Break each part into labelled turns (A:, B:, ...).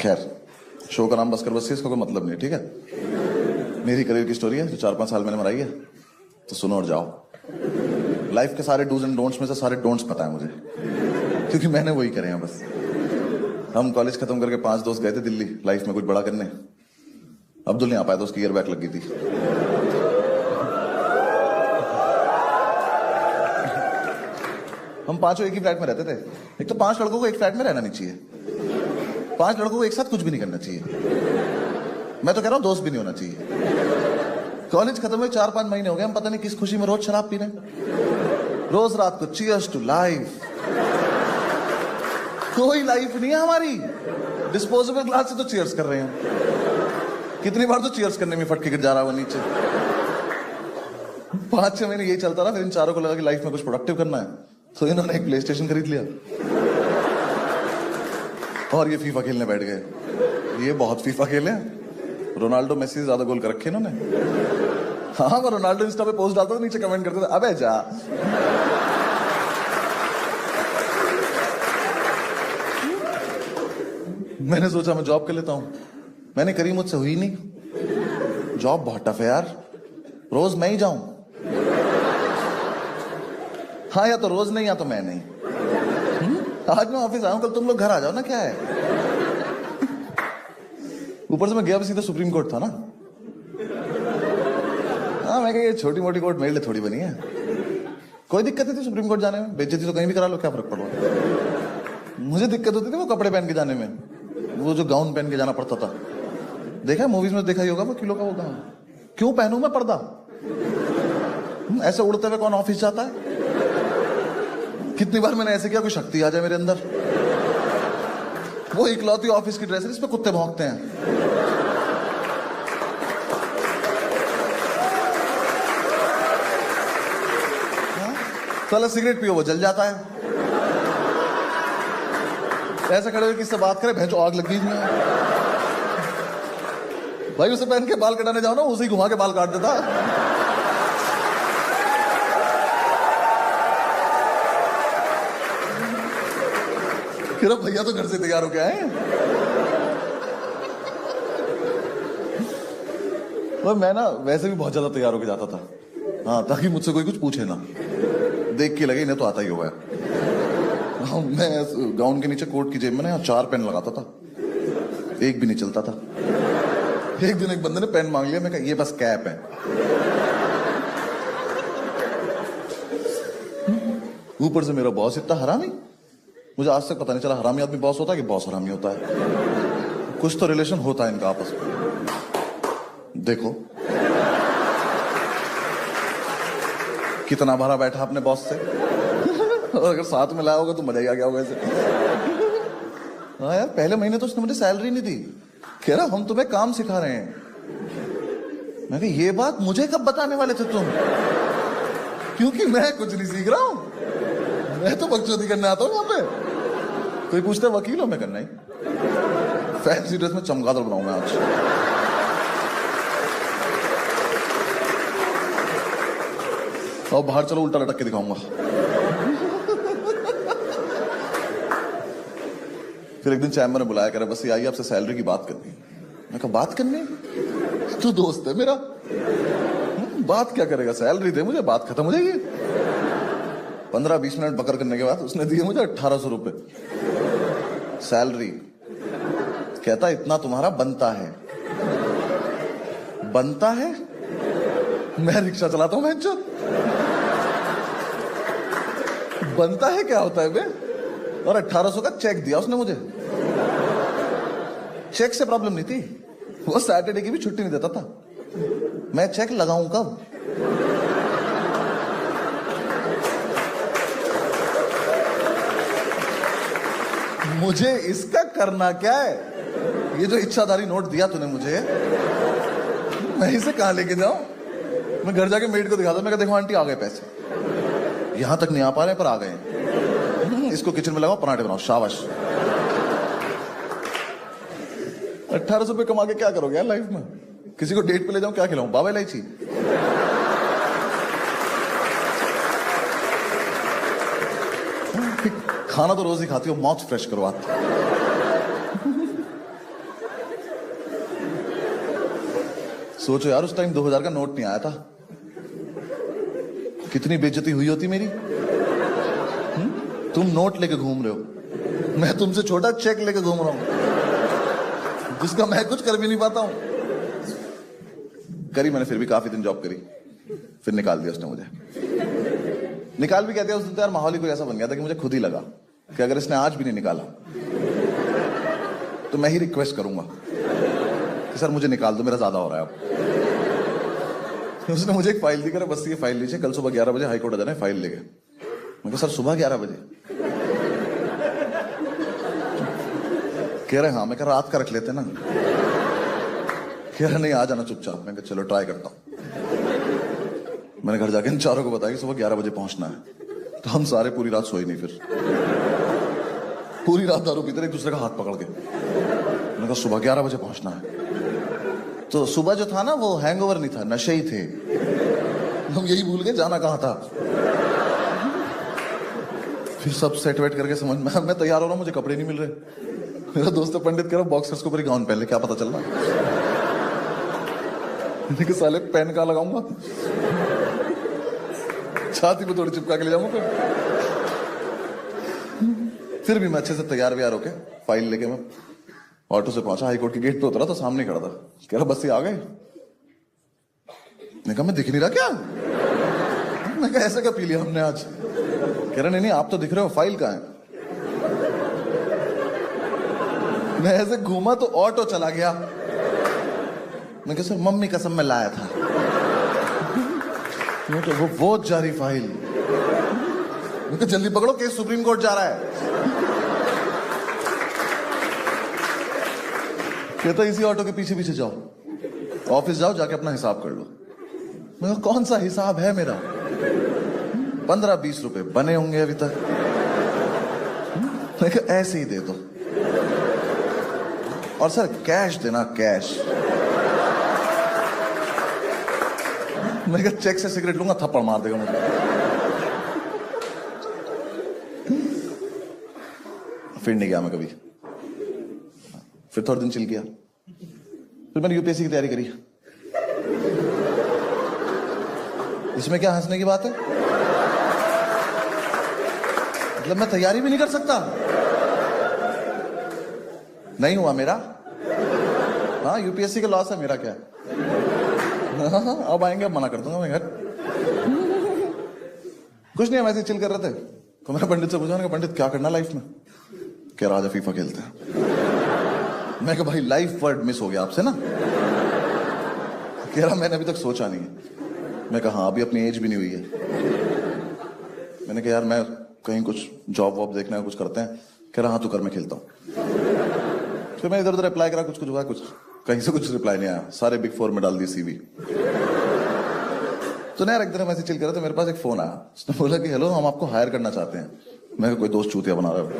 A: खैर, शो का नाम बस कर बस से इसका कोई मतलब नहीं, ठीक है। मेरी करियर की स्टोरी है जो 4-5 साल मैंने बनाई है, तो सुनो और जाओ। लाइफ के सारे डूज एंड डोंट्स में से सारे डोंट्स पता है मुझे, क्योंकि मैंने वही करे हैं बस। हम कॉलेज खत्म करके 5 दोस्त गए थे दिल्ली लाइफ में कुछ बड़ा करने। अब्दुल नहीं आ पाया था, उसकी ईयर बैक लग गई थी। हम पांचों एक ही फ्लैट में रहते थे। एक तो 5 लड़कों को एक फ्लैट में रहना नहीं चाहिए, 5 लड़कों को एक साथ कुछ भी नहीं करना चाहिए। मैं तो कह रहा हूं दोस्त भी नहीं होना चाहिए। कॉलेज खत्म हुए 4-5 महीने हो गए, हम पता नहीं किस खुशी में रोज शराब पी रहे हैं। रोज रात को चीयर्स टू लाइफ। कोई लाइफ नहीं है हमारी, डिस्पोजेबल ग्लास से तो चीयर्स कर रहे हैं। कितनी बार तो चीयर्स करने में फटके गिर जा रहा है वो नीचे। 5-6 महीने यही चलता रहा, फिर इन चारों को लगा कि लाइफ में कुछ प्रोडक्टिव करना है, तो इन्होंने एक प्ले स्टेशन खरीद लिया और ये फीफा खेलने बैठ गए। ये बहुत फीफा खेले, रोनाल्डो मेसी से ज्यादा गोल कर रखे इन्होंने। हाँ, मैं रोनाल्डो इंस्टा पे पोस्ट डालता था, नीचे कमेंट करते थे अबे जा। मैंने सोचा मैं जॉब कर लेता हूं, मैंने करी, मुझसे हुई नहीं। जॉब बहुत टफ है यार, रोज मैं ही जाऊं। हाँ, या तो रोज नहीं या तो मैं नहीं। आज मैं ऑफिस आऊं, कल तुम लोग घर आ जाओ ना, क्या है। ऊपर से मैं गया भी सीधा सुप्रीम कोर्ट था ना। हाँ, मैं कहा ये छोटी मोटी कोर्ट मेरे लिए थोड़ी बनी है। कोई दिक्कत नहीं थी सुप्रीम कोर्ट जाने में, बेइज्जती तो कहीं भी करा लो, क्या फर्क पड़ रहा है। मुझे दिक्कत होती थी वो कपड़े पहन के जाने में, वो जो गाउन पहन के जाना पड़ता था। देखा मूवीज में देखा ही होगा वो किलो का वो गाउन। क्यों पहनूं मैं पर्दा? ऐसे उड़ते हुए कौन ऑफिस जाता है? कितनी बार मैंने ऐसे किया कोई शक्ति आ जाए मेरे अंदर। वो इकलौती ऑफिस की ड्रेस है जिसपे कुत्ते भौंकते हैं। साला सिगरेट पियो वो जल जाता है। ऐसे खड़े हुए किससे बात करे, भैंचो आग लगी इसमें। भाई उसे पहन के बाल कटाने जाओ ना, उसे ही घुमा के बाल काट देता। फिर भैया तो घर से तैयार हो के आए। और मैं ना वैसे भी बहुत ज्यादा तैयार होके जाता था, हाँ, ताकि मुझसे कोई कुछ पूछे ना, देख के लगे इन्हें तो आता ही होगा। मैं गाउन के नीचे कोट की जेब में ना 4 पेन लगाता था, एक भी नहीं चलता था। एक दिन एक बंदे ने पेन मांग लिया, मैं कहा ये बस कैप है। ऊपर से मेरा बॉस इतना हरामी, मुझे आज तक पता नहीं चला हरामी आदमी बॉस होता है कि बॉस हरामी होता है। कुछ तो रिलेशन होता है इनका आपस में। देखो कितना भरा बैठा अपने बॉस से। और अगर साथ में लाया होगा तो मजा ही आ गया होगा ऐसे। हाँ यार, पहले महीने तो उसने मुझे सैलरी नहीं दी, कह रहा हम तुम्हें काम सिखा रहे हैं। मैं कहा ये बात मुझे कब बताने वाले थे तुम, क्योंकि मैं कुछ नहीं सीख रहा हूं, मैं तो बकचोदी करने आता हूं। यहाँ पे कोई पूछता है वकील हो, मैं करना ही फैंसी ड्रेस में चमगादड़ बनाऊंगा आज। और बाहर चलो उल्टा लटक के दिखाऊंगा। फिर एक दिन चैम्बर ने बुलाया, कह रहा बस ये आइए आपसे सैलरी की बात करनी। मैं कहा बात करनी? तू दोस्त है मेरा, बात क्या करेगा, सैलरी दे मुझे, बात खत्म हो जाएगी। 15-20 मिनट बकर करने के बाद उसने दिए मुझे 1800 रुपए सैलरी। कहता इतना तुम्हारा बनता है। बनता है? मैं रिक्शा चलाता हूं भैंचो। बनता है क्या होता है बे? और 1800 का चेक दिया उसने मुझे। चेक से प्रॉब्लम नहीं थी, वो सैटरडे की भी छुट्टी नहीं देता था। मैं चेक लगाऊं कब? मुझे इसका करना क्या है? ये जो इच्छाधारी नोट दिया तूने मुझे, मैं इसे कहां लेके जाऊं? मैं घर जाके मेड को दिखाता, मैं कहा देखो आंटी आ गए पैसे, यहां तक नहीं आ पा रहे पर आ गए। इसको किचन में लगाओ, पराठे बनाओ, शाबाश। 1800 रुपए कमा के क्या करोगे यार लाइफ में? किसी को डेट पे ले जाऊं, क्या खिलाऊं? बाबा इलायची? खाना तो रोज ही खाती हो, माउथ फ्रेश करवाती। सोचो यार, उस टाइम 2000 का नोट नहीं आया था, कितनी बेइज्जती हुई होती मेरी। तुम नोट लेके घूम रहे हो, मैं तुमसे छोटा चेक लेके घूम रहा हूं, जिसका मैं कुछ कर भी नहीं पाता हूं। करी मैंने, फिर भी काफी दिन जॉब करी, फिर निकाल दिया उसने मुझे। निकाल भी कहते हैं उस दिन तो यार माहौल ही कोई ऐसा बन गया था कि मुझे खुद ही लगा कि अगर इसने आज भी नहीं निकाला तो मैं ही रिक्वेस्ट करूंगा कि सर मुझे निकाल दो, मेरा ज्यादा हो रहा है अब। उसने मुझे एक फाइल दी, कर बस ये फाइल लीजिए, कल सुबह 11 बजे हाईकोर्ट आ जाना है फाइल लेके। मैं कहा सर सुबह 11 बजे? कह रहे हाँ। मैं कह रात का रख लेते ना। कह रहे नहीं, आ जाना चुपचाप। मैं कहा चलो ट्राई करता हूं। मैंने घर जाके इन चारों को बताया कि सुबह 11 बजे पहुंचना है, तो हम सारे पूरी रात सोए नहीं। फिर पूरी रात दारू पीते एक दूसरे का हाथ पकड़ के। मैंने कहा सुबह 11 बजे पहुंचना है। तो सुबह जो था ना वो हैंगओवर नहीं था, नशे ही थे। हम यही भूल गए जाना कहां था। फिर सब सेट वेट करके समझ में, मैं तैयार हो रहा हूं, मुझे कपड़े नहीं मिल रहे। मेरा दोस्त पंडित कह रहा बॉक्सर्स के ऊपर गाउन पहन ले, क्या पता चलना। साले पेन कहां लगाऊंगा, छाती पे थोड़ी चिपका के ले जाऊंगा। फिर भी मैं अच्छे से तैयार व्यार होके फाइल लेके मैं ऑटो से पहुंचा, हाईकोर्ट के गेट पे उतरा तो सामने खड़ा था। कह रहा बस ये आ गए। मैं कहा मैं दिख नहीं रहा क्या? मैं कहा ऐसा क्या पी लिया हमने आज? कह रहा नहीं आप तो दिख रहे हो, फाइल कहां है? मैं ऐसे घूमा तो ऑटो चला गया। मैं कहा सर मम्मी कसम में लाया था। तो वो जारी फाइल। मैं कहा जल्दी पकड़ो, केस सुप्रीम कोर्ट जा रहा है। कहता इसी ऑटो के पीछे पीछे जाओ, ऑफिस जाओ, जाके अपना हिसाब कर लो। मैं कहा कौन सा हिसाब है मेरा? 15-20 रुपए बने होंगे अभी तक। मैं कहा ऐसे ही दे दो, और सर कैश देना, कैश। मैं कहा चेक से सिगरेट लूंगा, थप्पड़ मार देगा मुझे। फिर नहीं गया मैं कभी। फिर थोड़े दिन चिल किया, फिर मैंने यूपीएससी की तैयारी करी। इसमें क्या हंसने की बात है? मतलब मैं तैयारी भी नहीं कर सकता? नहीं हुआ मेरा। हाँ यूपीएससी का लॉस है, मेरा क्या है? अब आएंगे, अब मना कर दूंगा मैं घर। कुछ नहीं, हम ऐसे चिल कर रहे थे तो मैंने पंडित से पूछा, पंडित क्या करना लाइफ में? कह रहा फीफा खेलते हैं। मैं कहा भाई लाइफ वर्ड मिस हो गया आपसे ना। कह रहा मैंने अभी तक सोचा नहीं है। मैं कहा हाँ अभी अपनी एज भी नहीं हुई है। मैंने कहा यार मैं कहीं कुछ जॉब वॉब देखना है, कुछ करते हैं। कह रहा हाँ तू कर, मैं खेलता हूँ। फिर मैं इधर उधर अप्लाई करा, कुछ हुआ, कुछ कहीं से कुछ रिप्लाई नहीं आया। सारे बिग 4 में डाल दी सीवी। तो ना यार एक दिन हम ऐसे चिल कर रहे थे, मेरे पास एक फोन आया। उसने बोला कि हेलो हम आपको हायर करना चाहते हैं। मैं कोई दोस्त चूतिया बना रहा हूँ।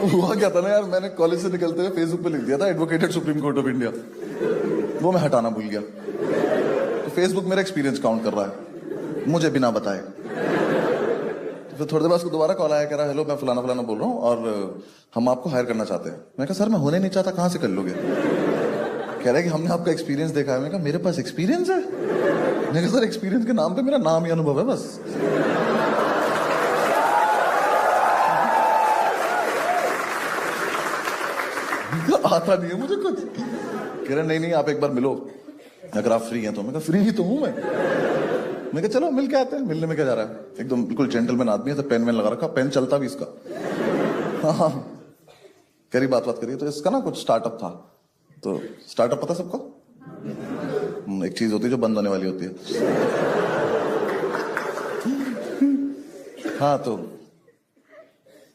A: हुआ क्या था ना यार, मैंने कॉलेज से निकलते हुए फेसबुक पे लिख दिया था advocated supreme court of India. वो मैं हटाना भूल गया। तो फेसबुक मेरा एक्सपीरियंस काउंट कर रहा है मुझे बिना बताए। तो फिर थोड़ी देर बाद उसको दोबारा कॉल आया, कह रहा हेलो मैं फलाना फलाना बोल रहा हूँ और हम आपको हायर करना चाहते हैं। मैं कहा सर मैं होने नहीं चाहता, कहाँ से कर लोगे? कह रहा है कि हमने आपका एक्सपीरियंस देखा है। मैं कहा मेरे पास एक्सपीरियंस है? मैं कहा सर एक्सपीरियंस के नाम पे मेरा नाम ही अनुभव है बस। आता नहीं है मुझे कुछ। कह रहे नहीं आप एक बार मिलो अगर आप फ्री हैं तो। मैं कहा फ्री ही तो हूं मैं कहा चलो मिल के आते हैं। मिलने में क्या जा रहा है, एकदम बिल्कुल जेंटलमैन आदमी है, तो पेन वेन लगा रखा, पेन चलता भी इसका। हाँ करी बात करिए। तो इसका ना कुछ स्टार्टअप था। तो स्टार्टअप पता सबको? एक चीज होती है जो बंद होने वाली होती है। हाँ तो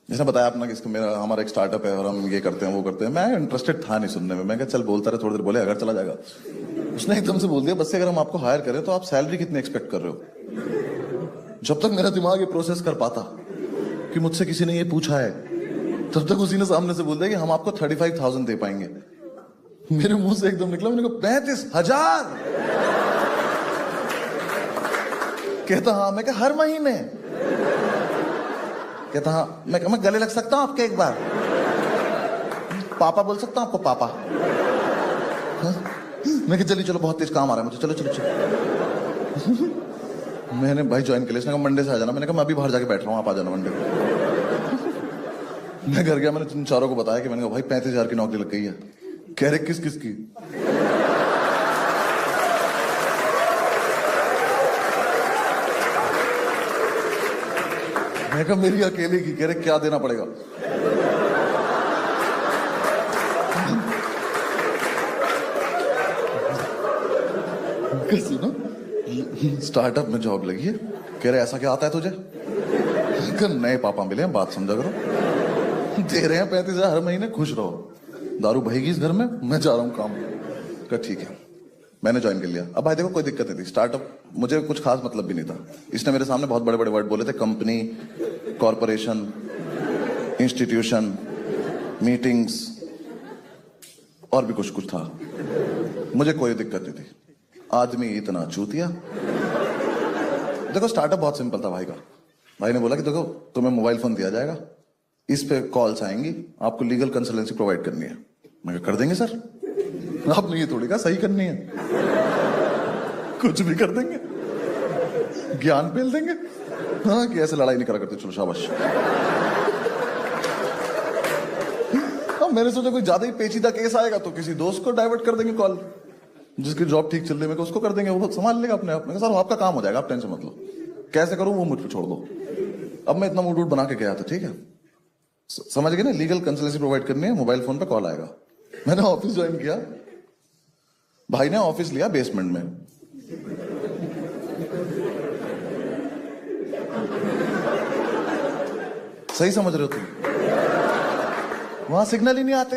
A: जिसने बताया अपना कि इसका मेरा हमारा एक स्टार्टअप है और हम ये करते हैं वो करते हैं। मैं इंटरेस्टेड था नहीं सुनने में। मैं कहा चल बोलता रहे, थोड़ी देर बोले अगर चला जाएगा। उसने एकदम से बोल दिया बस से अगर हम आपको हायर करें तो आप सैलरी कितनी एक्सपेक्ट कर रहे हो? जब तक मेरा दिमाग ये प्रोसेस कर पाता कि मुझसे किसी ने ये पूछा है, तब तक उसी ने सामने से बोल दिया कि हम आपको 35,000 दे पाएंगे। मेरे मुंह से एकदम निकला, मैंने कहा 35,000? कहता हाँ। मैं कहा हर महीने? कहता हाँ। मैं गले लग सकता हूं आपके एक बार? पापा बोल सकता हूँ आपको? पापा। हाँ? मैं चलिए चलो बहुत तेज काम आ रहा है मुझे, चलो चलो चलो। मैंने भाई ज्वाइन किया, इसने कहा मंडे से आ जाना। मैंने कहा मैं अभी बाहर जाके बैठ रहा हूँ, आप आ जाना मंडे को। मैं घर गया, मैंने तुम चारों को बताया कि मैंने कहा भाई 35,000 की नौकरी लग गई है। कह रहे किस किस की? मैं कहा मेरी अकेले की। कह रहे क्या देना पड़ेगा? सुनो, स्टार्टअप में जॉब लगी है। कह रहे ऐसा क्या आता है तुझे? नए पापा मिले हैं, बात समझा करो। दे रहे हैं 35,000 हर महीने, खुश रहो। दारू बहेगी इस घर में, मैं जा रहा हूँ काम। कहा ठीक है, मैंने ज्वाइन कर लिया। अब भाई देखो कोई दिक्कत नहीं थी, स्टार्टअप मुझे कुछ खास मतलब भी नहीं था। इसने मेरे सामने बहुत बड़े बड़े वर्ड बोले थे, कंपनी, कॉरपोरेशन, इंस्टीट्यूशन, मीटिंग्स और भी कुछ कुछ था। मुझे कोई दिक्कत नहीं थी। आदमी इतना चूतिया। देखो स्टार्टअप बहुत सिंपल था भाई का। भाई ने बोला कि देखो तुम्हें मोबाइल फोन दिया जाएगा, इस पे कॉल्स आएंगी, आपको लीगल कंसल्टेंसी प्रोवाइड करनी है। मैं कर देंगे सर। आपने ये थोड़ी कहा सही करनी है, कुछ भी कर देंगे, ज्ञान पेल देंगे। हाँ कि ऐसे लड़ाई नहीं करा करते, चलो शाबाश। अब मैंने सोचा कोई ज्यादा ही पेचीदा केस आएगा तो किसी दोस्त को डाइवर्ट कर देंगे कॉल, जिसकी जॉब ठीक चल रही है उसको कर देंगे, वो संभाल लेगा अपने आप में। सर आपका काम हो जाएगा, आप टेंशन मत लो, कैसे करूं वो मुझ पे छोड़ दो। अब मैं इतना मूड बना के गया था, ठीक है, समझ गए ना, लीगल कंसल्टेंसी प्रोवाइड करनी है, मोबाइल फोन पे कॉल आएगा। मैंने ऑफिस ज्वाइन किया, भाई ने ऑफिस लिया बेसमेंट में। सही समझ रहे हो तुम? वहां सिग्नल ही नहीं आते।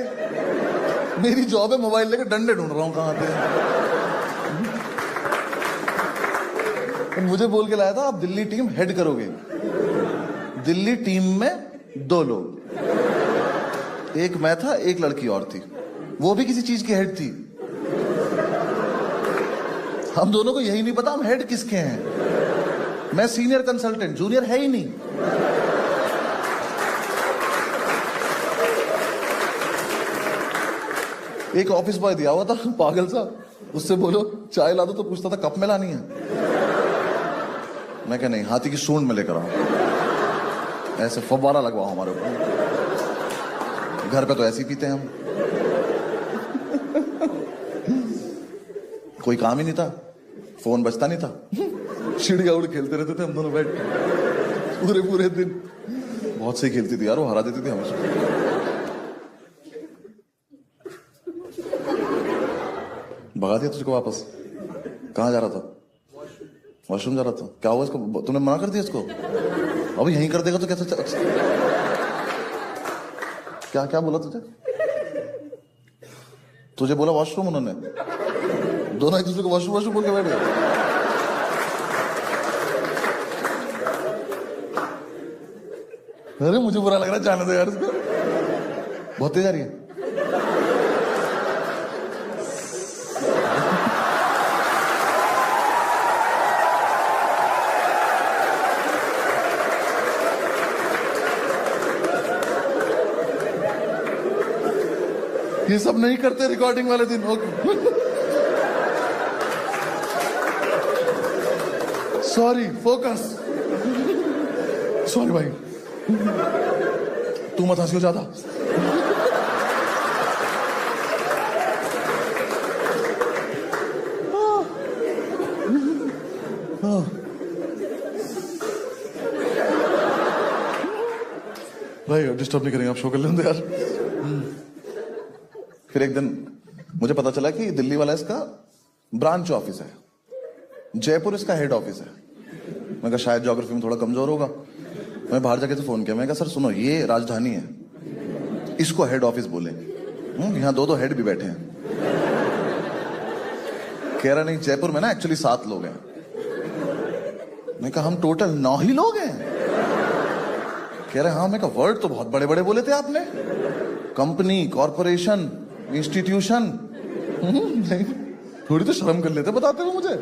A: मेरी जॉब है मोबाइल लेकर डंडे ढूंढ रहा हूं कहां पे। मुझे बोल के लाया था आप दिल्ली टीम हेड करोगे। दिल्ली टीम में 2 लोग, एक मैं था, एक लड़की और थी, वो भी किसी चीज की हेड थी। हम दोनों को यही नहीं पता हम हेड किसके हैं। मैं सीनियर कंसल्टेंट, जूनियर है ही नहीं। एक ऑफिस बॉय दिया हुआ था पागल सा, उससे बोलो चाय ला दो तो पूछता था कप में लानी है। मैं कह नहीं, हाथी की सूंड में लेकर आओ, ऐसे फव्वारा लगवाओ हमारे ऊपर। घर पे तो ऐसे ही पीते हैं हम। कोई काम ही नहीं था, फोन बजता नहीं था, चिड़िया उड़ खेलते रहते थे हम दोनों बैठ के पूरे पूरे दिन। बहुत सही खेलती थी यार वो, हरा देती थी हमेशा। भगा दिया तुझको वापस। कहाँ जा रहा था? वॉशरूम जा रहा था। क्या हुआ इसको? तुमने मना कर दिया इसको? अब यहीं कर देगा तो कैसे क्या क्या बोला तुझे? तुझे बोला वॉशरूम उन्होंने? दोनों एक दूसरे को वॉशरूम वॉशरूम बोल के बैठ गए। अरे मुझे बुरा लग रहा है, जाने दो यार इसको, बहुत तेज आ रही है। ये सब नहीं करते रिकॉर्डिंग वाले दिन। Okay sorry, focus. सॉरी भाई, तू मत हंसी हो ज्यादा। भाई डिस्टर्ब नहीं करेंगे, आप शो कर लेंगे यार। फिर एक दिन मुझे पता चला कि दिल्ली वाला इसका ब्रांच ऑफिस है, जयपुर इसका हेड ऑफिस है। मैं कहा शायद ज्योग्राफी में थोड़ा कमजोर होगा। मैं बाहर जाके तो फोन किया, मैं कहा सर सुनो, ये राजधानी है, इसको हेड ऑफिस बोले। यहाँ 2 हेड भी बैठे हैं। कह रहा नहीं, जयपुर में ना एक्चुअली 7 लोग हैं। मैं कहा हम टोटल 9 ही लोग हैं। कह रहे हाँ। मैं कहा वर्ड तो बहुत बड़े बड़े बोले थे आपने, कंपनी, कॉरपोरेशन, इंस्टीट्यूशन। नहीं, थोड़ी तो शर्म कर लेते बताते हुए मुझे।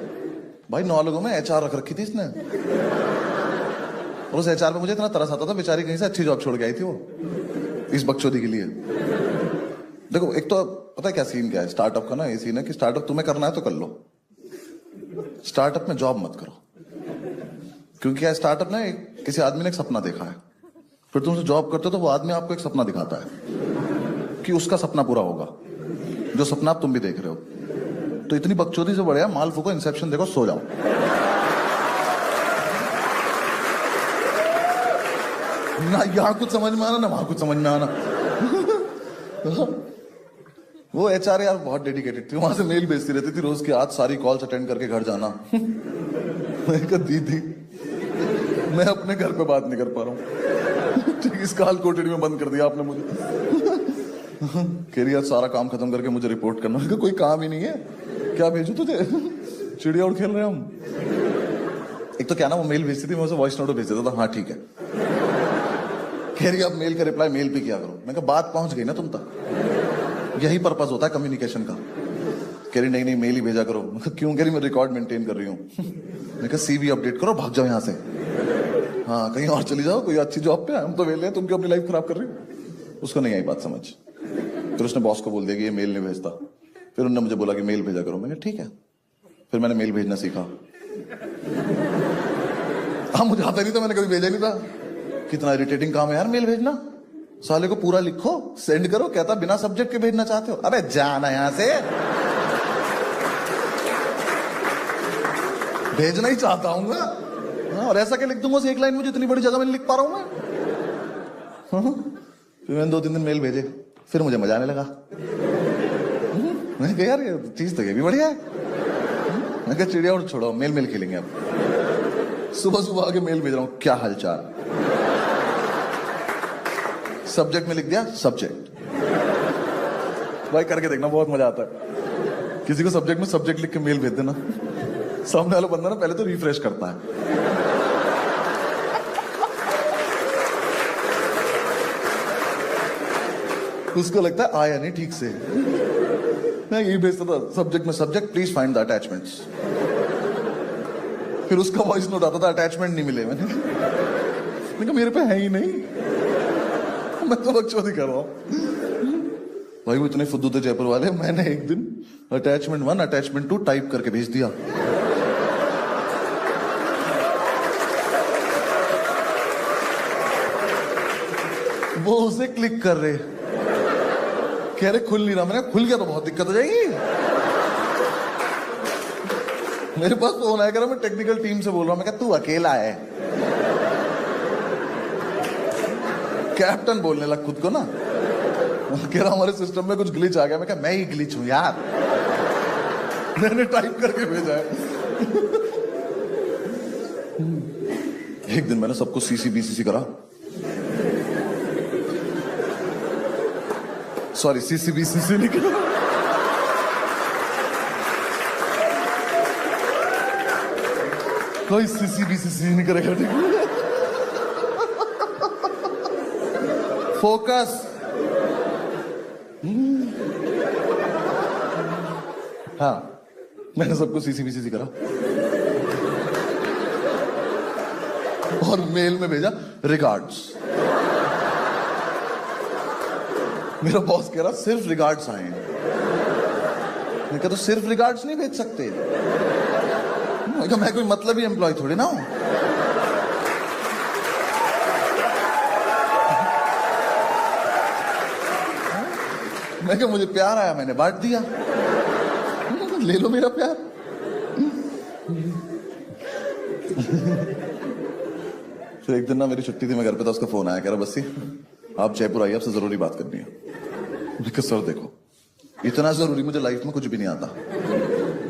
A: भाई 9 लोगों में HR रख रखी थी इसने। और उस HR पे मुझे इतना तरस आता था, बेचारी कहीं से अच्छी जॉब छोड़ के आई थी वो, इस बकचोदी के लिए। देखो एक तो पता है क्या सीन क्या है स्टार्टअप का ना, ये सीन है कि स्टार्टअप तुम्हें करना है तो कर लो, स्टार्टअप में जॉब मत करो। क्योंकि क्या स्टार्टअप ना किसी आदमी ने एक सपना देखा है, फिर तुम जॉब करते हो तो वो आदमी आपको एक सपना दिखाता है कि उसका सपना पूरा होगा, जो सपना आप तुम भी देख रहे हो। तो इतनी बकचोदी से बढ़िया माल फूको, इंसेप्शन देखो, सो जाओ। ना यहां कुछ समझ में आना ना वहां कुछ समझ में आना। वो एचआर यार बहुत डेडिकेटेड थी, वहां से मेल भेजती रहती थी रोज की, आज सारी कॉल्स अटेंड करके घर जाना। मैं कहा दीदी मैं अपने घर पे बात नहीं कर पा रहा हूँ, ठीक इस काल कोठड़ी में बंद कर दिया आपने मुझे। कह रही यार सारा काम खत्म करके मुझे रिपोर्ट करना। मैंने कहा कोई काम ही नहीं है, क्या भेजू तुझे, चिड़िया उड़ खेल रहे हम। एक तो क्या ना वो मेल भेजती थी, मैं उसे वॉइस नोट भेज देता था, हाँ ठीक है। कह रही अब मेल का रिप्लाई मेल पे किया करो। मैं कहा बात पहुंच गई ना तुम तक, यही पर्पस होता है कम्युनिकेशन का। कह रही नहीं मेल ही भेजा करो। मैं कहा क्यों? कह रही मैं रिकॉर्ड मेंटेन कर रही हूँ। मैं कहा सीवी अपडेट करो, भाग जाओ यहाँ से, हाँ कहीं और चली जाओ, कोई अच्छी जॉब पे, हम तो वेले हैं, तुम क्यों अपनी लाइफ खराब कर रही हो। उसको नहीं आई बात समझ, फिर उसने बॉस को बोल दिया कि ये मेल नहीं भेजता। फिर उन्होंने मुझे बोला कि मेल भेजा करो। मैंने ठीक है, फिर मैंने मेल भेजना सीखा। हाँ मुझे आता नहीं था, मैंने कभी भेजा नहीं था। कितना इरिटेटिंग काम है यार मेल भेजना, साले को पूरा लिखो सेंड करो, कहता बिना सब्जेक्ट के भेजना चाहते हो, अबे जाना यहां से, भेजना ही चाहता हूँ मैं। और ऐसा क्या लिख दूंगा एक लाइन में, जितनी बड़ी जगह में लिख पा रहा हूं मैं। फिर मैंने 2-3 दिन मेल भेजे, फिर मुझे मजा आने लगा। मैंने कहा यार ये चीज तो ये भी बढ़िया है। मैंने कहा चिड़िया और छोड़ो, मेल खेलेंगे अब। सुबह सुबह आके मेल भेज रहा हूँ, क्या हालचाल, सब्जेक्ट में लिख दिया सब्जेक्ट। भाई करके देखना, बहुत मजा आता है। किसी को सब्जेक्ट में सब्जेक्ट लिख के मेल भेज देना, सामने वाला बंदा ना पहले तो रिफ्रेश करता है, उसको लगता है आया नहीं ठीक से। मैं यही भेजता था सब्जेक्ट में subject please find the attachments. फिर उसका वॉइस नोट आता था अटैचमेंट नहीं मिले। मैंने कहा मेरे पे है ही नहीं, मैं तो बकचोदी कर रहा हूं। भाई वो इतने फुद्दू थे जयपुर वाले, मैंने एक दिन अटैचमेंट 1 अटैचमेंट 2 टाइप करके भेज दिया। वो उसे क्लिक कर रहे, कह रहे खुल नहीं रहा। मैंने खुल गया तो बहुत दिक्कत हो जाएगी। मेरे पास फोन आया, मैं टेक्निकल टीम से बोल रहा हूं, मैं कहा तू अकेला है। कैप्टन बोलने लग खुद को ना, कह रहा हमारे सिस्टम में कुछ ग्लिच आ गया। मैं कहा मैं ही ग्लिच हूं यार, मैंने टाइप करके भेजा है। एक दिन मैंने सबको सीसी बीसीसी करा, सॉरी सीसी बीसीसी नहीं करा, कोई सीसी बीसीसी नहीं करेगा, ठीक है। फोकस, हाँ मैंने सबको सीसी बीसीसी करा और मेल में भेजा रिगार्ड्स। मेरा बॉस कह रहा सिर्फ रिगार्ड्स आए हैं। मैं कहा तो सिर्फ रिगार्ड्स नहीं भेज सकते। मैं कोई मतलबी एम्प्लॉय थोड़ी ना हूं। मैं कहा मुझे प्यार आया, मैंने बांट दिया, ले लो मेरा प्यार। फिर एक दिन ना मेरी छुट्टी थी, मैं घर पे था, उसका फोन आया, कह रहा बस्सी आप जयपुर आइए, आपसे जरूरी बात करनी है। मैं कहा सर देखो इतना जरूरी मुझे लाइफ में कुछ भी नहीं आता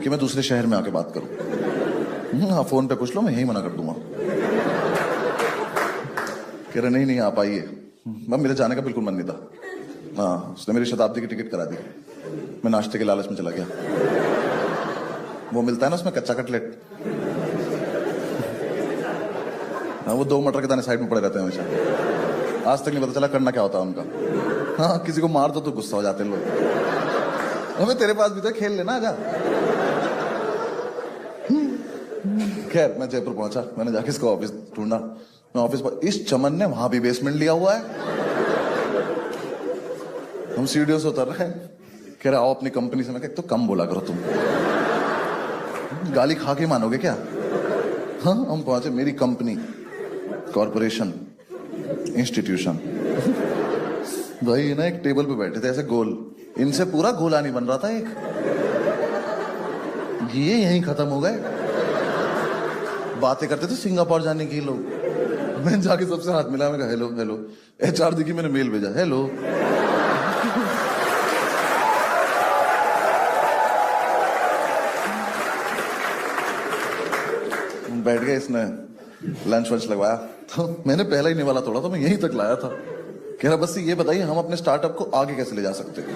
A: कि मैं दूसरे शहर में आके बात करूं। हाँ फोन पे पूछ लो, मैं यही मना कर दूंगा। कह रहे नहीं आप आइए। मैं मेरे जाने का बिल्कुल मन नहीं था। हाँ उसने मेरी शताब्दी की टिकट करा दी। मैं नाश्ते के लालच में चला गया। वो मिलता है ना उसमें कच्चा कटलेट, हाँ वो 2 मटर के दाने साइड में पड़े रहते हैं हमेशा। आज तक नहीं पता चला करना क्या होता है उनका। हाँ किसी को मार दो तो गुस्सा हो जाते हैं लोग। हमें तेरे पास भी तो खेल लेना, आजा। खैर मैं जयपुर पहुंचा, मैंने जाके इसका ऑफिस ढूंढा। मैं ऑफिस पर, इस चमन ने वहां भी बेसमेंट लिया हुआ है। हम सीढ़ियों से उतर रहे हैं, कह रहे आओ अपनी कंपनी से। मैं कहा तो कम बोला करो तुम, गाली खा के मानोगे क्या? हाँ, हम पहुंचे मेरी कंपनी, कॉरपोरेशन, इंस्टीट्यूशन। भाई ना एक टेबल पे बैठे थे ऐसे गोल, इनसे पूरा गोला नहीं बन रहा था एक, ये यहीं खत्म हो गए। बातें करते थे सिंगापुर जाने की लोग। मैं जाके सबसे हाथ मिला, मैं कहा हेलो हेलो। HR देखी, मैंने मेल भेजा, हेलो। बैठ गए, इसने लंच वंच लगवाया, तो मैंने पहला ही निवाला तोड़ा, तो मैं यहीं तक लाया था। कह रहा बस ये बताइए हम अपने स्टार्टअप को आगे कैसे ले जा सकते हैं।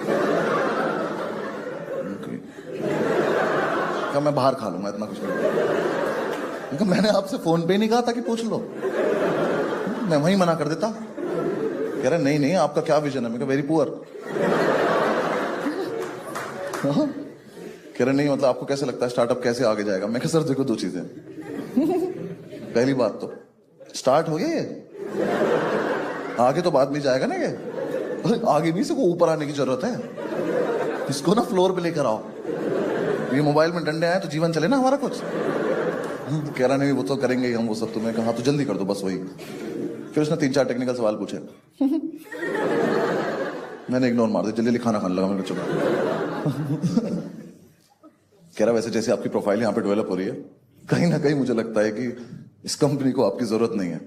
A: क्या मैं बाहर खा लूंगा, इतना कुछ नहीं। मैंने आपसे फोन पे नहीं कहा था कि पूछ लो, मैं वहीं मना कर देता। कह रहा नहीं नहीं आपका क्या विजन है? मैं कहा वेरी पुअर। कह रहे नहीं मतलब आपको कैसे लगता है स्टार्टअप कैसे आगे जाएगा? मैं कहा सर देखो दो चीजें, पहली बात तो स्टार्ट हो गया ये, आगे तो बाद में जाएगा ना ये, आगे नहीं इसको ऊपर आने की जरूरत है, इसको ना फ्लोर पे लेकर आओ। ये मोबाइल में डंडे आए तो जीवन चले ना हमारा कुछ। कह रहा नहीं वो तो करेंगे ही हम वो सब। तुम्हें कहा तो जल्दी कर दो बस वही। फिर उसने 3-4 टेक्निकल सवाल पूछे, मैंने इग्नोर मार दिया, जल्दी खाना खाने लगा। मैंने चुका। कह रहा वैसे जैसे आपकी प्रोफाइल यहाँ पे डेवलप हो रही है, कहीं ना कहीं मुझे लगता है कि इस कंपनी को आपकी जरूरत नहीं है।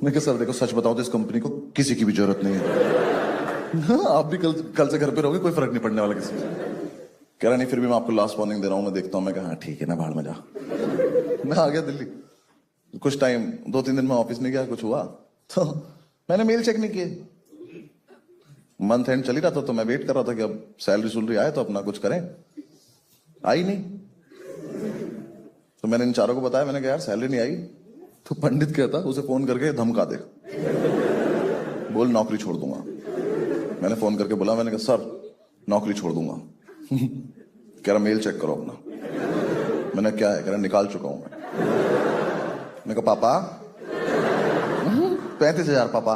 A: मैं कहा सर देखो सच बताओ तो इस कंपनी को किसी की भी जरूरत नहीं है। आप भी कल से घर पे रहोगे, कोई फर्क नहीं पड़ने वाला किसी को। कह रहा नहीं फिर भी मैं आपको लास्ट वार्निंग दे रहा हूं, मैं देखता हूं। मैं कहा ठीक है ना, भाड़ में जा। मैं आ गया दिल्ली। कुछ टाइम 2-3 दिन में ऑफिस नहीं गया, कुछ हुआ तो मैंने मेल चेक नहीं किए। मंथ एंड चल ही रहा था, तो मैं वेट कर रहा था कि अब सैलरी आए तो अपना कुछ करें। आई नहीं, तो मैंने इन चारों को बताया। मैंने कहा यार सैलरी नहीं आई, तो पंडित कहता उसे फोन करके धमका दे, बोल नौकरी छोड़ दूंगा। मैंने फोन करके बोला, मैंने कहा सर नौकरी छोड़ दूंगा। कह रहा मेल चेक करो अपना। मैंने क्या है? कह रहा निकाल चुका हूं मैं कहा पापा 35,000 पापा।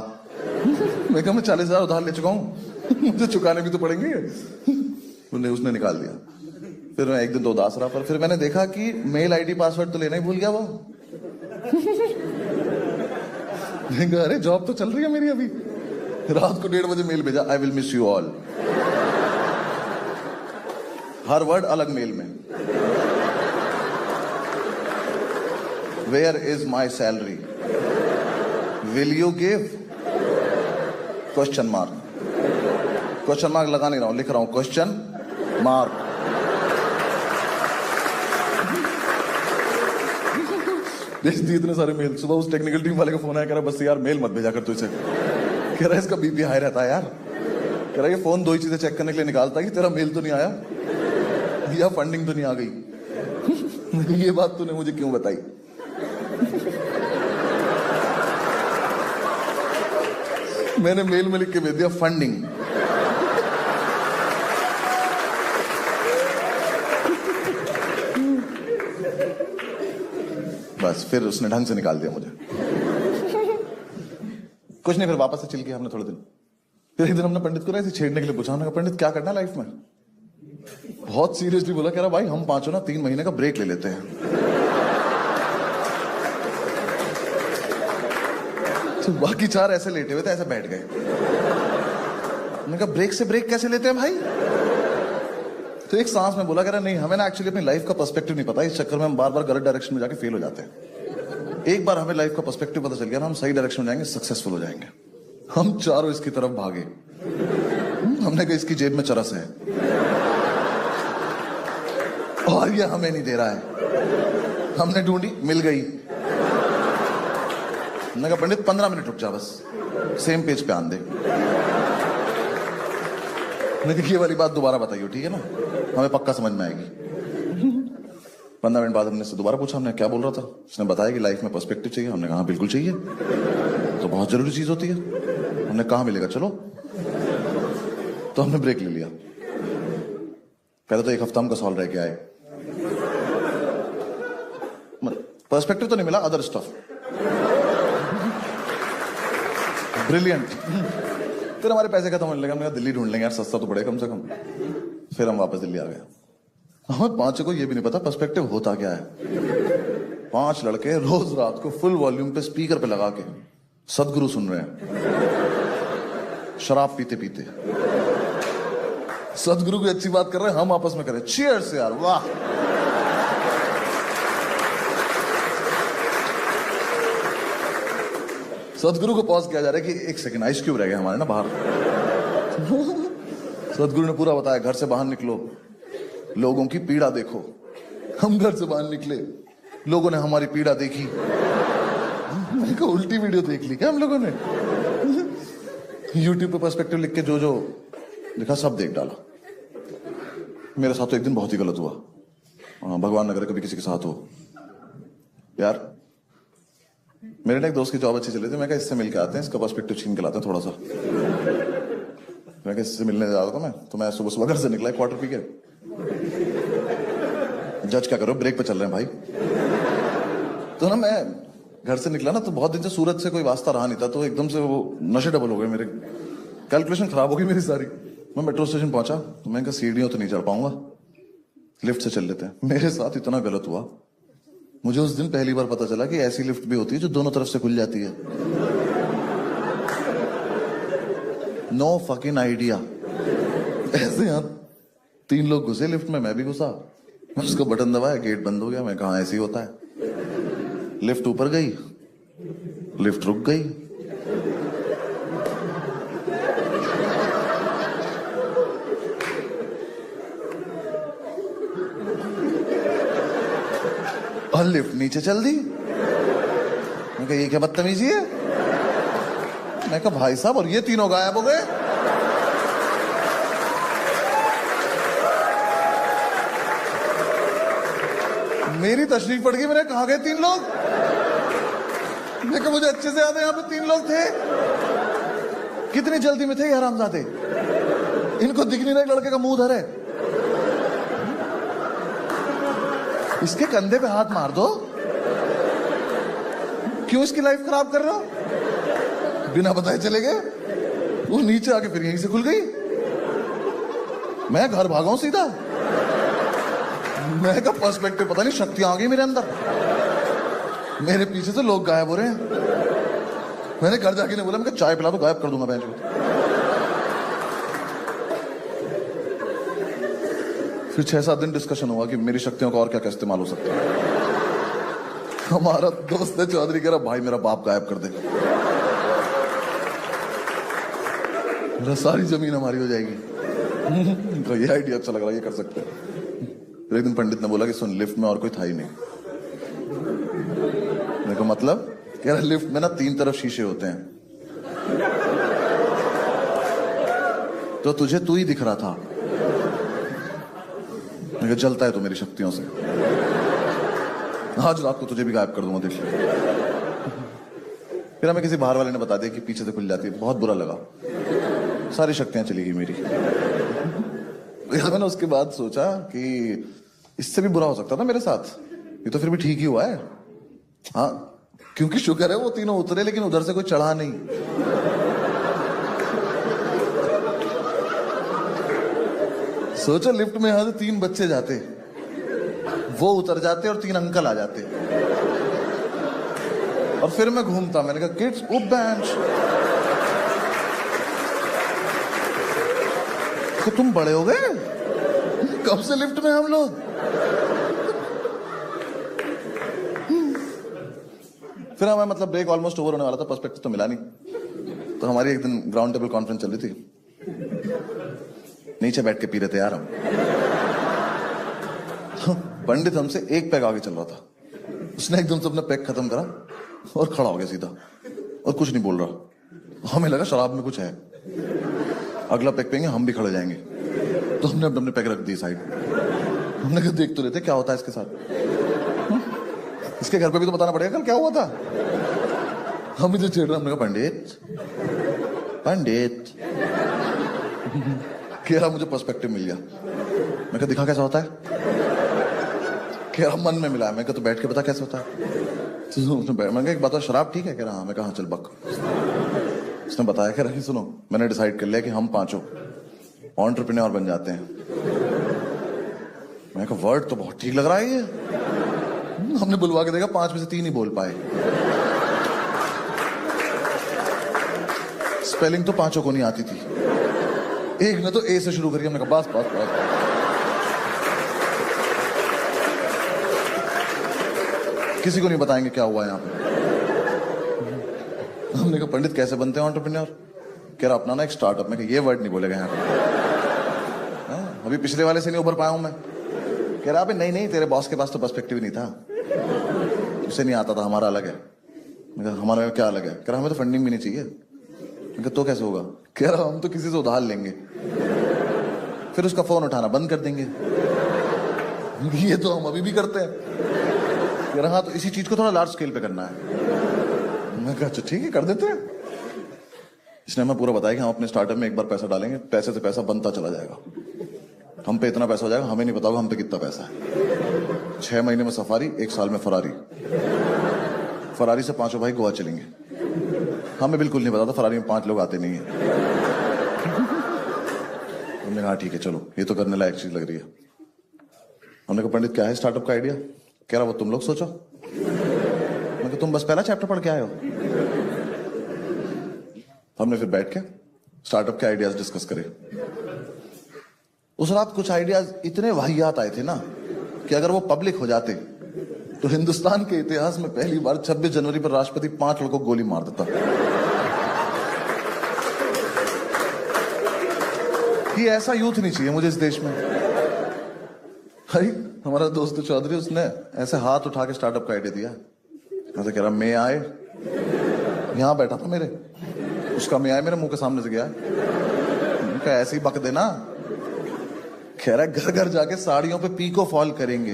A: मैं कहा मैं 40,000 उधार ले चुका हूं, मुझे चुकाने भी तो पड़ेंगे। उसने निकाल दिया। फिर मैं एक दिन तो उदास रहा, पर फिर मैंने देखा कि मेल आईडी पासवर्ड तो लेना ही भूल गया वो। अरे जॉब तो चल रही है मेरी अभी। रात को 1:30 बजे मेल भेजा, I will miss you all. हर वर्ड अलग मेल में। Where is my salary? Will you give? Question mark. Question mark लगा नहीं रहा हूं, लिख रहा हूं क्वेश्चन मार्क। भेज दी इतने सारे मेल। सुबह उस टेक्निकल टीम वाले का फोन आया, कह रहा बस यार मेल मत भेजा कर तू इसे। कह रहा इसका बीपी हाई रहता है यार। कह रहा ये फोन 2 ही चीजें चेक करने के लिए निकालता है कि तेरा मेल तो नहीं आया या फंडिंग तो नहीं आ गई। ये बात तूने मुझे क्यों बताई? मैंने मेल में लिख के भेज दिया फंडिंग। बस फिर उसने ढंग से निकाल दिया मुझे। कुछ नहीं, फिर वापस से चिल किया हमने थोड़े दिन। फिर एक दिन हमने पंडित को ऐसे छेड़ने के लिए पूछा, हमने कहा पंडित क्या करना है लाइफ में? बहुत सीरियसली बोला, कह रहा भाई हम पांचों ना 3 महीने का ब्रेक ले लेते हैं। तो बाकी 4 ऐसे लेटे हुए थे, ऐसे बैठ गए। मैंने कहा ब्रेक से ब्रेक कैसे लेते हैं भाई? तो एक सांस में बोला, कह रहा नहीं हमें ना एक्चुअली अपनी लाइफ का पर्सपेक्टिव नहीं पता, इस चक्कर में हम बार बार गलत डायरेक्शन में जाके फेल हो जाते हैं। एक बार हमें लाइफ का पर्सपेक्टिव पता चल गया ना, हम सही डायरेक्शन में जाएंगे, सक्सेसफुल हो जाएंगे। हम चारों इसकी तरफ भागे। हमने कहा इसकी जेब में चरस है और ये हमें नहीं दे रहा है। हमने ढूंढी, मिल गई। मैंने कहा पंडित 15 मिनट रुक जा, बस सेम पेज पे आन दे। मैंने कहा ये वाली बात दोबारा बताइए, ठीक है ना, हमें पक्का समझ में आएगी। 15 मिनट बाद हमने से दोबारा पूछा, हमने क्या बोल रहा था? उसने बताया कि लाइफ में पर्सपेक्टिव चाहिए। हमने कहा बिल्कुल चाहिए, तो बहुत जरूरी चीज होती है। हमने कहा मिलेगा, चलो। तो हमने ब्रेक ले लिया। पहले तो 1 हफ्ता हम कसौल रह के आए। पर्सपेक्टिव तो नहीं मिला, अदर स्टफ ब्रिलियंट। फिर हमारे पैसे खत्म होने लगे, हमने कहा दिल्ली ढूंढ लेंगे यार, सस्ता तो पड़े कम से कम। फिर हम वापस दिल्ली आ गए। हमें पांचों को ये भी नहीं पता पर्सपेक्टिव होता क्या है। 5 लड़के रोज रात को फुल वॉल्यूम पे स्पीकर पे लगा के सदगुरु सुन रहे हैं, शराब पीते पीते सदगुरु की अच्छी बात कर रहे हैं, हम आपस में करें चीयर्स यार, वाह। सदगुरु को पॉज किया जा रहा है कि 1 सेकंड, आइस क्यूब रह गए हमारे ना बाहर। सदगुरु ने पूरा बताया, घर से बाहर निकलो, लोगों की पीड़ा देखो। हम घर से बाहर निकले, लोगों ने हमारी पीड़ा देखी। मैंने कहा उल्टी वीडियो देख ली क्या हम लोगों ने? यूट्यूब पे पर्सपेक्टिव लिख के जो जो लिखा सब देख डाला। मेरे साथ तो एक दिन बहुत ही गलत हुआ। भगवान न करे कभी किसी के साथ हो। यार मेरे ना एक दोस्त की जॉब अच्छी चली थी, मैं कहा इससे मिल के आते हैं, इसका पर्सपेक्टिव छीन के लाते हैं थोड़ा सा। मैं कहा इससे मिलने जा रहा था मैं, तो मैं सुबह सुबह घर से निकला क्वार्टर पी के। जज क्या करो, ब्रेक पे चल रहे हैं भाई। तो ना मैं घर से निकला ना, तो बहुत दिन से सूरत से कोई वास्ता रहा नहीं था, तो एकदम से वो नशे डबल हो गए मेरे, कैलकुलेशन खराब हो गई मेरी सारी। मैं मेट्रो स्टेशन पहुंचा, तो मैंने कहा सीढ़ियों तो नहीं चढ़ पाऊंगा, लिफ्ट से चल लेते हैं। मेरे साथ इतना गलत हुआ, मुझे उस दिन पहली बार पता चला कि ऐसी लिफ्ट भी होती है जो दोनों तरफ से खुल जाती है। No fucking idea. ऐसे यहाँ 3 लोग घुसे लिफ्ट में, मैं भी घुसा। मैं उसका बटन दबाया, गेट बंद हो गया। मैं कहा ऐसे ही होता है। लिफ्ट ऊपर गई, लिफ्ट रुक गई। और लिफ्ट नीचे चल दी। मैं कहा ये क्या बदतमीजी है? मैं कहा भाई साहब, और ये तीनों गायब हो गए। मेरी तशरीफ पड़ गई, मैंने कहा गए 3 लोग? मैं कहा मुझे अच्छे से याद है यहाँ पे 3 लोग थे। कितनी जल्दी में थे ये हरामजादे, इनको दिख नहीं रहा एक लड़के का मुंह धर है। इसके कंधे पे हाथ मार दो, क्यों इसकी लाइफ खराब कर रहे हो? बिना बताए चले गए। वो नीचे आके फिर यहीं से खुल गई। मैं घर भागा हूं सीधा। मैं का पर्सपेक्टिव पता नहीं शक्तियां आ गई मेरे अंदर। मेरे पीछे से लोग गायब हो रहे हैं। मैंने घर जाके नहीं बोला, मैं चाय पिला तो गायब कर दूंगा बेंच को। फिर 6-7 दिन डिस्कशन हुआ कि मेरी शक्तियों का और क्या क्या इस्तेमाल हो सकता है। हमारा दोस्त है चौधरी, कह रहा भाई मेरा बाप गायब कर दे, मेरा सारी जमीन हमारी हो जाएगी। तो ये आइडिया अच्छा लग रहा है, ये कर सकते हैं। फिर एक दिन पंडित ने बोला कि सुन, लिफ्ट में और कोई था ही नहीं। मेरे को मतलब, कह रहा लिफ्ट में ना 3 तरफ शीशे होते हैं, तो तुझे तू ही दिख रहा था। मैं जलता है तो मेरी शक्तियों से, आज रात को तुझे भी गायब कर दूंगा, देख। फिर हमें किसी बाहर वाले ने बता दिया कि पीछे से खुल जाती है। बहुत बुरा लगा, सारी शक्तियां चली गई मेरी। मैंने उसके बाद सोचा कि इससे भी बुरा हो सकता था मेरे साथ, ये तो फिर भी ठीक ही हुआ है। हाँ, क्योंकि शुक्र है वो तीनों उतरे, लेकिन उधर से कोई चढ़ा नहीं। सोचो लिफ्ट में यहां से 3 बच्चे जाते, वो उतर जाते और 3 अंकल आ जाते, और फिर मैं घूमता। मैंने कहा किड्स उप बेंच, तो तुम बड़े हो गए, कब से लिफ्ट में हम लोग। फिर हमें मतलब ब्रेक ऑलमोस्ट ओवर होने वाला था, पर्सपेक्टिव तो मिला नहीं। तो हमारी एक दिन ग्राउंड टेबल कॉन्फ्रेंस चल रही थी, नीचे बैठ के पी रहे थे यार हम। पंडित हमसे 1 पैग आगे चल रहा था, उसने एकदम से अपना पैग खत्म करा और खड़ा हो गया सीधा, और कुछ नहीं बोल रहा। हमें लगा शराब में कुछ है, अगला पैग पिएंगे हम भी खड़े जाएंगे। तो हमने अपने पैग रख दी साइड। हमने कहा देख तो लेते क्या होता है इसके साथ, इसके घर पे भी तो बताना पड़ेगा कल क्या हुआ था। हम इधर चिढ़ रहे, हमने कहा पंडित पंडित। कह रहा मुझे पर्सपेक्टिव मिल गया। मैं कहा दिखा कैसा होता है? कह रहा मन में मिला। मैं कहा तो बैठ के बता कैसे होता है। मैं कहा एक बात, शराब ठीक है? कह रहा हाँ। मैं कहा हाँ चल बक। उसने बताया कि रही सुनो, मैंने डिसाइड कर लिया कि हम पांचों एंटरप्रेन्योर बन जाते हैं। मैं कहा वर्ड तो बहुत ठीक लग रहा है ये। हमने बुलवा के देखा, 5 में से 3 ही बोल पाए। स्पेलिंग तो पांचों को नहीं आती थी। एक ने तो ए से शुरू करी, हमने कहा बस बस बस। किसी को नहीं बताएंगे क्या हुआ यहाँ पे। हमने कहा पंडित कैसे बनते हैं एंटरप्रेन्योर? कह रहा अपना ना एक स्टार्टअप। में ये वर्ड नहीं बोलेगा यहाँ पे। अभी पिछले वाले से नहीं उभर पाया हूं मैं। कह रहा अबे नहीं नहीं, तेरे बॉस के पास तो पर्सपेक्टिव ही नहीं था, उसे नहीं आता था, हमारा अलग है। मैं कहा हमारा क्या अलग है? कह रहा हमें तो फंडिंग भी नहीं चाहिए। मैं कहा तो कैसे होगा? कह रहा हम तो किसी से उधार लेंगे, फिर उसका फोन उठाना बंद कर देंगे। ये तो हम अभी भी करते हैं। कह रहा हाँ, तो इसी चीज को थोड़ा लार्ज स्केल पे करना है। मैं कहा अच्छा ठीक है, कर देते हैं। इसने हमें पूरा बताया कि हम अपने स्टार्टअप में एक बार पैसा डालेंगे, पैसे से पैसा बनता चला जाएगा। हम पे इतना पैसा हो जाएगा, हमें नहीं पता होगा हम पे कितना पैसा है। 6 महीने में सफारी, 1 साल में फरारी। फरारी से पांचों भाई गोवा चलेंगे। हमें बिल्कुल नहीं पता था फरारी में 5 लोग आते नहीं है। हमने कहा ठीक है चलो, ये तो करने लायक चीज लग रही है। हमने कहा पंडित क्या है स्टार्टअप का आइडिया? कह रहा वो तुम लोग सोचो। मैं कहा तुम बस पहला चैप्टर पढ़ के आए हो। हमने फिर बैठ के स्टार्टअप के आइडियाज डिस्कस करे। उस रात कुछ आइडियाज इतने वाहियात आए थे ना कि अगर वो पब्लिक हो जाते तो हिंदुस्तान के इतिहास में पहली बार 26 जनवरी पर राष्ट्रपति 5 लोगों को गोली मार देता। कि ऐसा यूथ नहीं चाहिए मुझे इस देश में। भाई हमारा दोस्त चौधरी, उसने ऐसे हाथ उठा के स्टार्टअप का आइडिया दिया। ऐसे कह रहा मैं आए, यहां बैठा था मेरे, उसका मैं आए मेरे मुंह के सामने से गया। उनका ऐसे ही बक देना। कह रहा घर घर जाके साड़ियों पे पीको फॉल करेंगे।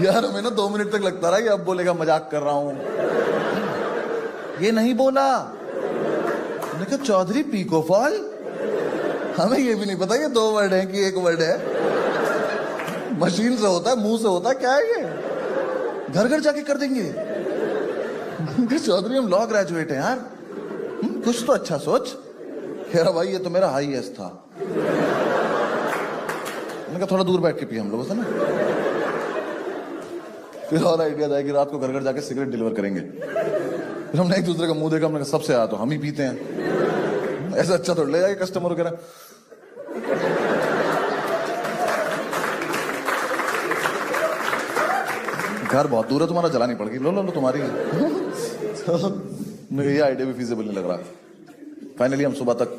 A: यार हमें ना 2 मिनट तक लगता रहा कि अब बोलेगा मजाक कर रहा हूं। ये नहीं बोला। मैंने कहा चौधरी पीको फॉल, हमें ये भी नहीं पता ये 2 वर्ड है कि 1 वर्ड है। मशीन से होता है, मुंह से होता है, क्या है ये? घर घर जाके कर देंगे। चौधरी हम लॉ ग्रेजुएट हैं यार, कुछ तो अच्छा सोच। कह रहा भाई ये तो मेरा हाईएस्ट था। मैंने कहा थोड़ा दूर बैठ के पिए हम लोगों से ना। फिर और आइडिया था कि रात को घर घर जाके सिगरेट डिलीवर करेंगे। फिर हमने एक दूसरे का मुंह देखा, हमने कहा सबसे आया तो हम ही पीते हैं, ऐसा अच्छा थोड़ा ले जाएगा कस्टमर वगैरह। घर बहुत दूर है तुम्हारा, जलानी पड़ेगी, लो लो लो तुम्हारी। मुझे ये आइडिया भी फीजिबल नहीं लग रहा। फाइनली हम सुबह तक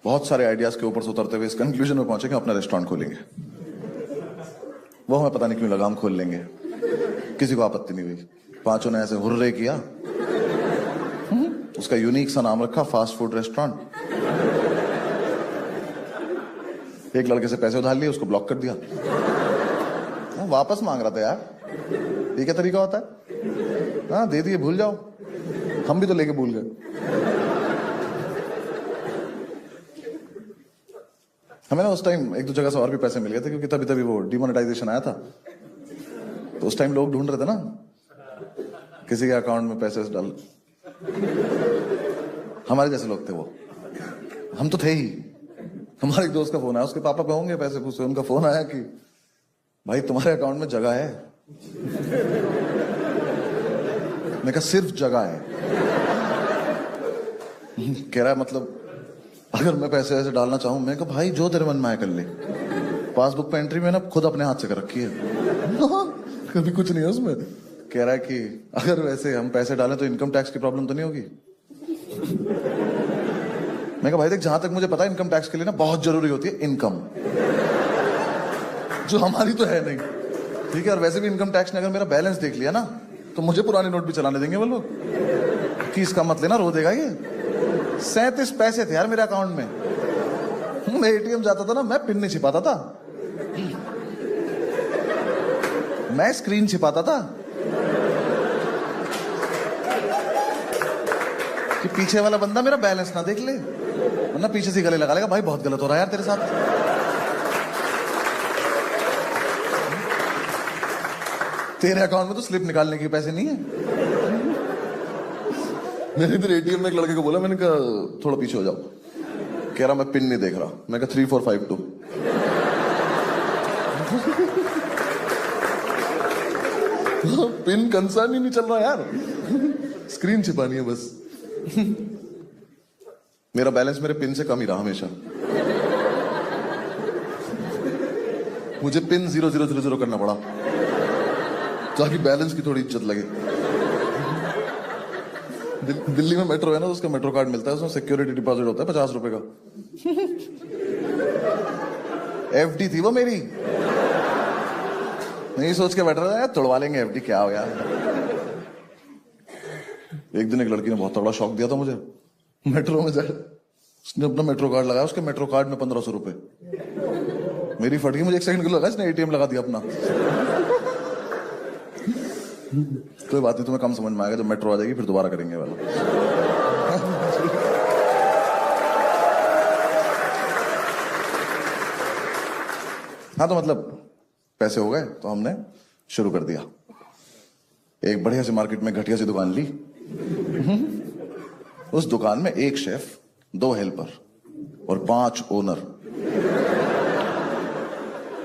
A: बहुत सारे आइडियाज के ऊपर से उतरते हुए इस कंक्लूजन में पहुंचे कि अपना रेस्टोरेंट खोलेंगे। वो हमें पता नहीं क्यों लगा हम खोल लेंगे, किसी को आपत्ति नहीं हुई। पांचों ने ऐसे हुर्रे किया। उसका यूनिक सा नाम रखा फास्ट फूड रेस्टोरेंट। एक लड़के से पैसे उधार लिए, उसको ब्लॉक कर दिया। वो वापस मांग रहा था यार, ये क्या तरीका होता है? हाँ दे दिए, भूल जाओ। हम भी तो लेके भूल गए। हमें ना उस टाइम 1-2 जगह से और भी पैसे मिल गए थे, क्योंकि तभी तभी वो डिमोनेटाइजेशन आया था। तो उस टाइम लोग ढूंढ रहे थे ना किसी के अकाउंट में पैसे डाल। हमारे जैसे लोग थे वो, हम तो थे ही। हमारे एक दोस्त का फोन आया, उसके पापा पे होंगे पैसे पूछे। उनका फोन आया कि भाई तुम्हारे अकाउंट में जगह है। मैं कहा सिर्फ जगह है? कह रहा है मतलब अगर मैं पैसे ऐसे डालना चाहूं? मैं कहा भाई जो तेरे मन में आए कर ले। पासबुक पे एंट्री में ना खुद अपने हाथ से कर रखी है। कभी कुछ नहीं है उसमें। कह रहा है कि अगर वैसे हम पैसे डालें तो इनकम टैक्स की प्रॉब्लम तो नहीं होगी? मैं कहा भाई देख, जहां तक मुझे पता है इनकम टैक्स के लिए ना बहुत जरूरी होती है इनकम, जो हमारी तो है नहीं। ठीक है, और वैसे भी इनकम टैक्स ने अगर मेरा बैलेंस देख लिया ना तो मुझे पुराने नोट भी चलाने देंगे वो लोग कि इसका मत लेना, रो देगा ये। 37 पैसे थे यार मेरे अकाउंट में। मैं एटीएम जाता था ना, मैं पिन नहीं छिपाता था, मैं स्क्रीन छिपाता था कि पीछे वाला बंदा मेरा बैलेंस ना देख ले, वरना पीछे से गले लगा लेगा भाई बहुत गलत हो रहा है यार तेरे साथ। तेरे अकाउंट में तो स्लिप निकालने के पैसे नहीं है। मैंने इधर एटीएम में एक लड़के को बोला, मैंने कहा थोड़ा पीछे हो जाओ। कह रहा मैं पिन नहीं देख रहा। मैं कहा 3452। पिन कंसर्न ही नहीं चल रहा यार, स्क्रीन छिपानी है बस। मेरा बैलेंस मेरे पिन से कम ही रहा हमेशा। मुझे पिन 0000 करना पड़ा ताकि बैलेंस की थोड़ी इज्जत लगे। दिल्ली में मेट्रो है ना, तो उसका मेट्रो कार्ड मिलता है, उसमें सिक्योरिटी डिपॉजिट होता है 50 रुपए का। एफडी थी वो मेरी। नहीं सोच के बैठ रहा है तोड़वा लेंगे एफडी, क्या हो यार। एक दिन एक लड़की ने बहुत तगड़ा शौक दिया था मुझे। मेट्रो में जाए, उसने अपना मेट्रो कार्ड लगाया, उसके मेट्रो कार्ड में 1500 रुपए। मेरी फट गई, मुझे 1 सेकंड के लिए लगा इसने एटीएम लगा दिया अपना। कोई बात नहीं, तुम्हें कम समझ में आएगा, जब मेट्रो आ जाएगी फिर दोबारा करेंगे वाला। हाँ तो मतलब पैसे हो गए तो हमने शुरू कर दिया। एक बढ़िया सी मार्केट में घटिया सी दुकान ली। उस दुकान में 1 शेफ, 2 हेल्पर और 5 ओनर।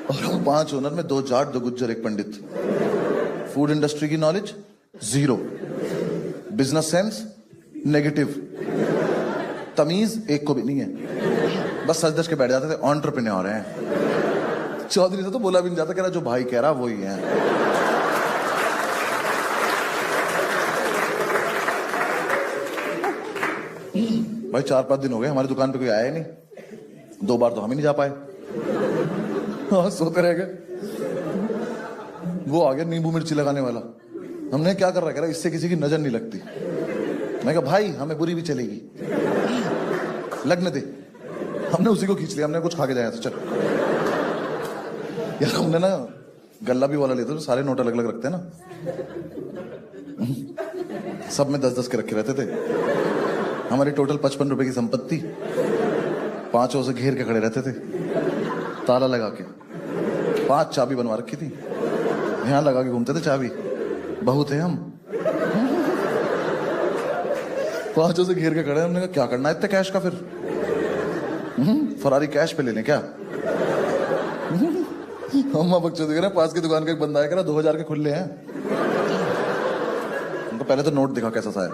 A: और हम 5 ओनर में 2 जाट, 2 गुज्जर, 1 पंडित। फूड इंडस्ट्री की नॉलेज 0, बिजनेस सेंस नेगेटिव, तमीज एक को भी नहीं है। बस सच धज के बैठ जाते थे, एंटरप्रेन्योर हैं। चौधरी से तो बोला भी नहीं जाता, कह रहा जो भाई कह रहा वही है। भाई 4-5 दिन हो गए हमारी दुकान पे कोई आया ही नहीं। 2 बार तो हम ही नहीं जा पाए। हाँ, सोते रह गए। वो आ गया नींबू मिर्ची लगाने वाला। हमने क्या कर रहा है, कह रहा इससे किसी की नजर नहीं लगती। मैं कहा भाई हमें बुरी भी चलेगी, लगने दे। हमने उसी को खींच लिया, हमने कुछ खा के जाया तो चल यार। हमने ना गल्ला भी वाला लेते तो सारे नोट अलग अलग रखते हैं ना, सब में 10-10 के रखे रहते थे। हमारी टोटल 55 रुपए की संपत्ति, 5 से घेर के खड़े रहते थे, ताला लगा के। 5 चाबी बनवा रखी थी, यहां लगा के घूमते थे चाबी। बहू थे हम। 5 से घेर के खड़े। हमने कहा क्या करना है इतने कैश का, फिर फरारी कैश पे ले लें क्या। अम्मा बच्चों देख रहे, पास की दुकान का एक बंदा है, 2000 के खुले हैं। उनको पहले तो नोट दिखा कैसा सा है।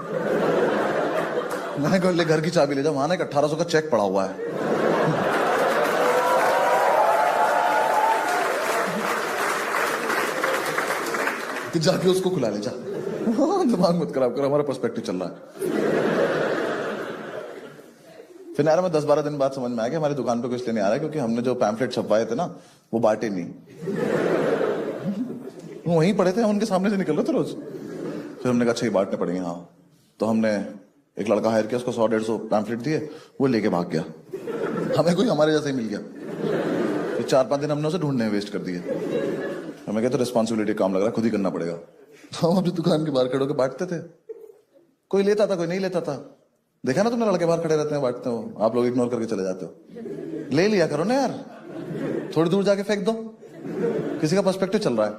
A: मैंने कहा ले घर की चाबी ले जाओ, वहां ना 1800 का चेक पड़ा हुआ है। कि जाके उसको खुला ले जा। दिमाग मत खराब कर, हमारा पर्सपेक्टिव चल रहा है। फिर यार मैं 10-12 दिन बाद समझ में आया कि हमारी दुकान पे कुछ लेने आ रहा है, क्योंकि हमने जो पैम्फलेट छपवाए थे ना वो बांटे नहीं। वो वहीं पड़े थे, हम उनके सामने से निकल रहे थे रोज। फिर हमने कहा अच्छा ये बांटने पड़ेंगे। हाँ, तो हमने एक लड़का हायर किया, उसको 100-150 पैम्फलेट दिए, वो लेके भाग गया। हमें कोई हमारे जैसा ही मिल गया। फिर 4-5 दिन हमने उसे ढूंढने में वेस्ट कर दिए। हमें कहते रिस्पॉन्सिबिलिटी काम लग रहा है, खुद ही करना पड़ेगा। तो हम अपनी दुकान के बाहर खड़े होकर बांटते थे। कोई लेता था, कोई नहीं लेता था। देखा ना तुमने, लड़के बाहर खड़े रहते हैं बांटते हो, आप लोग इग्नोर करके चले जाते हो। ले लिया करो ना यार, थोड़ी दूर जाके फेंक दो, किसी का पर्सपेक्टिव चल रहा है।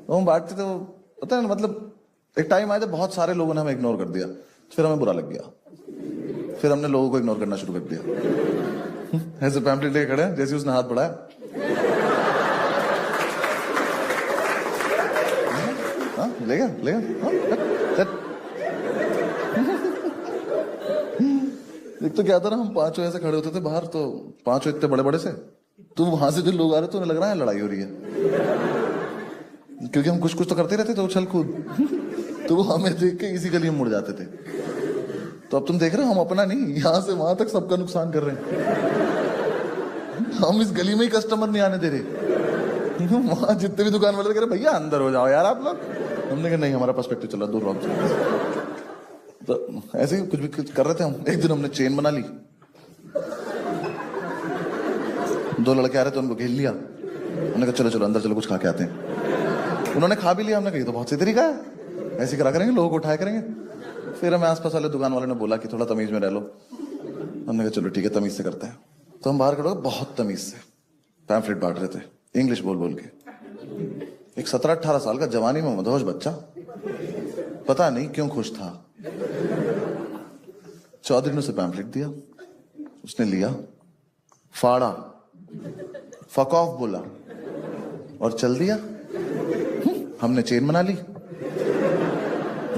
A: हम बांटते थे, पता है मतलब एक टाइम आया जब बहुत सारे लोगों ने हमें इग्नोर कर दिया, फिर हमें बुरा लग गया। फिर हमने लोगों को इग्नोर करना शुरू कर दिया। ऐसे पैम्पलेट लेके खड़े हैं, जैसे उसने हाथ बढ़ाया, ले गया। एक तो क्या था ना, हम 5 ऐसे खड़े होते थे बाहर, तो 5 इतने बड़े बड़े से, तो वहां से जो लोग आ रहे थे उन्हें लग रहा है लड़ाई हो रही है, क्योंकि हम कुछ कुछ तो करते रहते थे उछल कूद। तो वो हमें देख के इसी गली में मुड़ जाते थे। तो अब तुम देख रहे हो, हम अपना नहीं, यहां से वहां तक सबका नुकसान कर रहे हैं। हम इस गली में ही कस्टमर नहीं आने दे रहे। वहां जितने भी दुकान वाले कह रहे भैया अंदर हो जाओ यार आप लोग। हमने कहा नहीं, हमारा पर्सपेक्टिव चल रहा, दूर रहो। तो ऐसे ही कुछ भी कर रहे थे हम। एक दिन हमने चेन बना ली, 2 लड़के आ रहे थे, उनको घेर लिया। हमने कहा चलो चलो अंदर चलो, कुछ खा के आते हैं। उन्होंने खा भी लिया। हमने कहा तो बहुत सही तरीका है, ऐसे करा करेंगे, लोगों को उठाया करेंगे। फिर हमें आसपास वाले दुकान वाले ने बोला कि थोड़ा तमीज में रह लो। हमने कहा चलो ठीक है, तमीज से करते हैं। तो हम बाहर खड़े बहुत तमीज से पैम्फलेट बांट रहे थे, इंग्लिश बोल बोल के। एक 17-18 साल का जवानी में मदहोश बच्चा पता नहीं क्यों खुश था। चौधरी ने उसे पैम्फलेट दिया, उसने लिया, फाड़ा, फक ऑफ बोला और चल दिया। हमने चेन बना ली,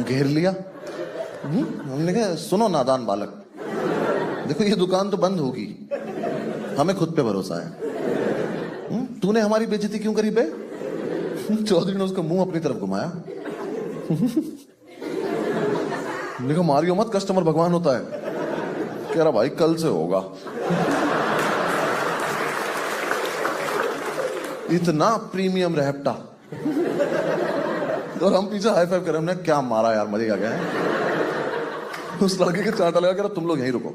A: घेर लिया। हमने कहा सुनो नादान बालक, देखो ये दुकान तो बंद होगी, हमें खुद पे भरोसा है। तूने हमारी बेइज्जती क्यों करी बे? चौधरी ने उसका मुंह अपनी तरफ घुमाया। देखो मारियो मत, कस्टमर भगवान होता है। कह रहा भाई कल से होगा। इतना प्रीमियम रहपटा, और हम पीछे हाई फाइव कर रहे हैं। हमने क्या मारा यार, मजे आ गया। उस लड़के के चांटा लगा, कह रहा तुम लोग यहीं रुको।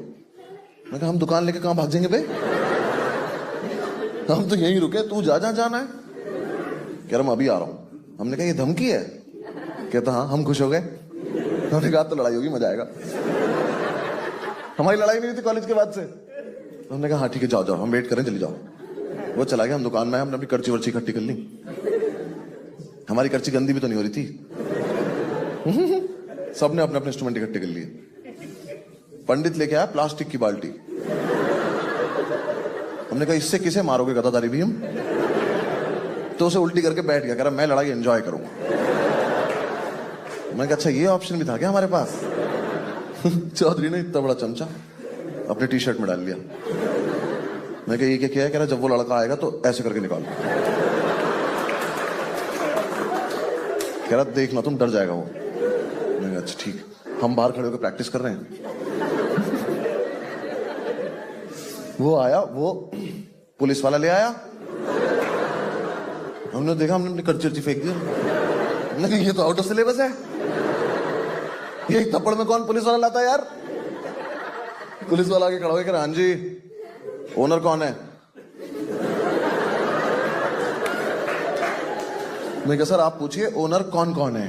A: मैं कहा हम दुकान लेके कहां भाग जाएंगे बे, हम तो यहीं रुके, तू जा जा जाना है। कह रहा मैं अभी आ रहा हूं। हमने कहा ये धमकी है? कहता हाँ। हम खुश हो गए। हमने कहा तो लड़ाई होगी, मजा आएगा। हमारी लड़ाई नहीं हुई थी कॉलेज के बाद से। हमने कहा हाँ ठीक है, जाओ जाओ, हम वेट करें, चली जाओ। वो चला गया, हम दुकान में, हमने अपनी कर्ची वर्ची इकट्ठी कर ली। हमारी कर्ची गंदी भी तो नहीं हो रही थी। सबने अपने अपने इंस्ट्रूमेंट इकट्ठे कर लिए। पंडित लेके आया प्लास्टिक की बाल्टी। हमने कहा इससे किसे मारोगे गदादारी भी हम? तो उसे उल्टी करके बैठ गया, कह रहा मैं लड़ाई एंजॉय करूंगा। मैंने कहा अच्छा ये ऑप्शन भी था क्या हमारे पास? चौधरी ने इतना बड़ा चमचा अपने टी शर्ट में डाल लिया। मैं कहा ये क्या किया है? कह रहा जब वो लड़का आएगा तो ऐसे करके निकाल। कह रहा देखना तुम, डर जाएगा वो। मैंने कहा अच्छा ठीक। हम बाहर खड़े होकर प्रैक्टिस कर रहे हैं। वो आया, वो पुलिस वाला ले आया। हमने देखा, हमने अपनी कर्ची फेंक दी। हमने कहा ये तो आउट ऑफ सिलेबस है, ये एक थप्पड़ में कौन पुलिस वाला लाता है यार? पुलिस वाला आके खड़ा हो गया, हाँ जी ओनर कौन है? मैं कहा सर आप पूछिए ओनर कौन कौन है।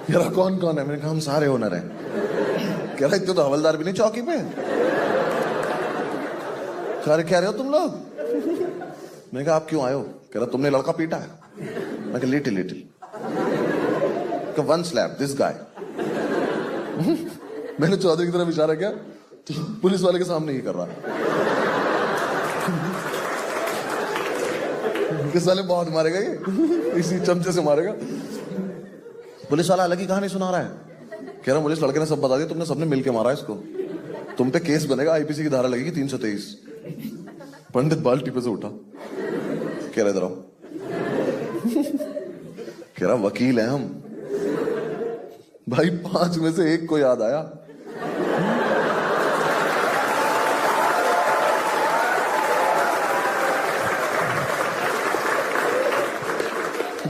A: कह रहा कौन कौन है? मैंने कहा हम सारे ओनर हैं। कह रहा इतने तो हवलदार भी नहीं चौकी पे। कह रहे हो तुम लोग? मैंने कहा आप क्यों आए हो? कह रहा तुमने लड़का पीटा है। मैं कहा little little. One slap this guy. मैंने चौधरी की तरफ इशारा किया, पुलिस वाले के सामने ही कर रहा है। किस साले बहुत मारेगा ये, इसी चमचे से मारेगा। पुलिस वाला अलग ही कहानी सुना रहा है। कह रहा पुलिस लड़के ने सब बता दिया, तुमने सबने मिलके मारा है इसको, तुम पे केस बनेगा, आईपीसी की धारा लगेगी 323। पंडित बाल्टी पे से उठा, कह रहा इधर आओ। कह रहा वकील है हम। भाई 5 में से 1 को याद आया।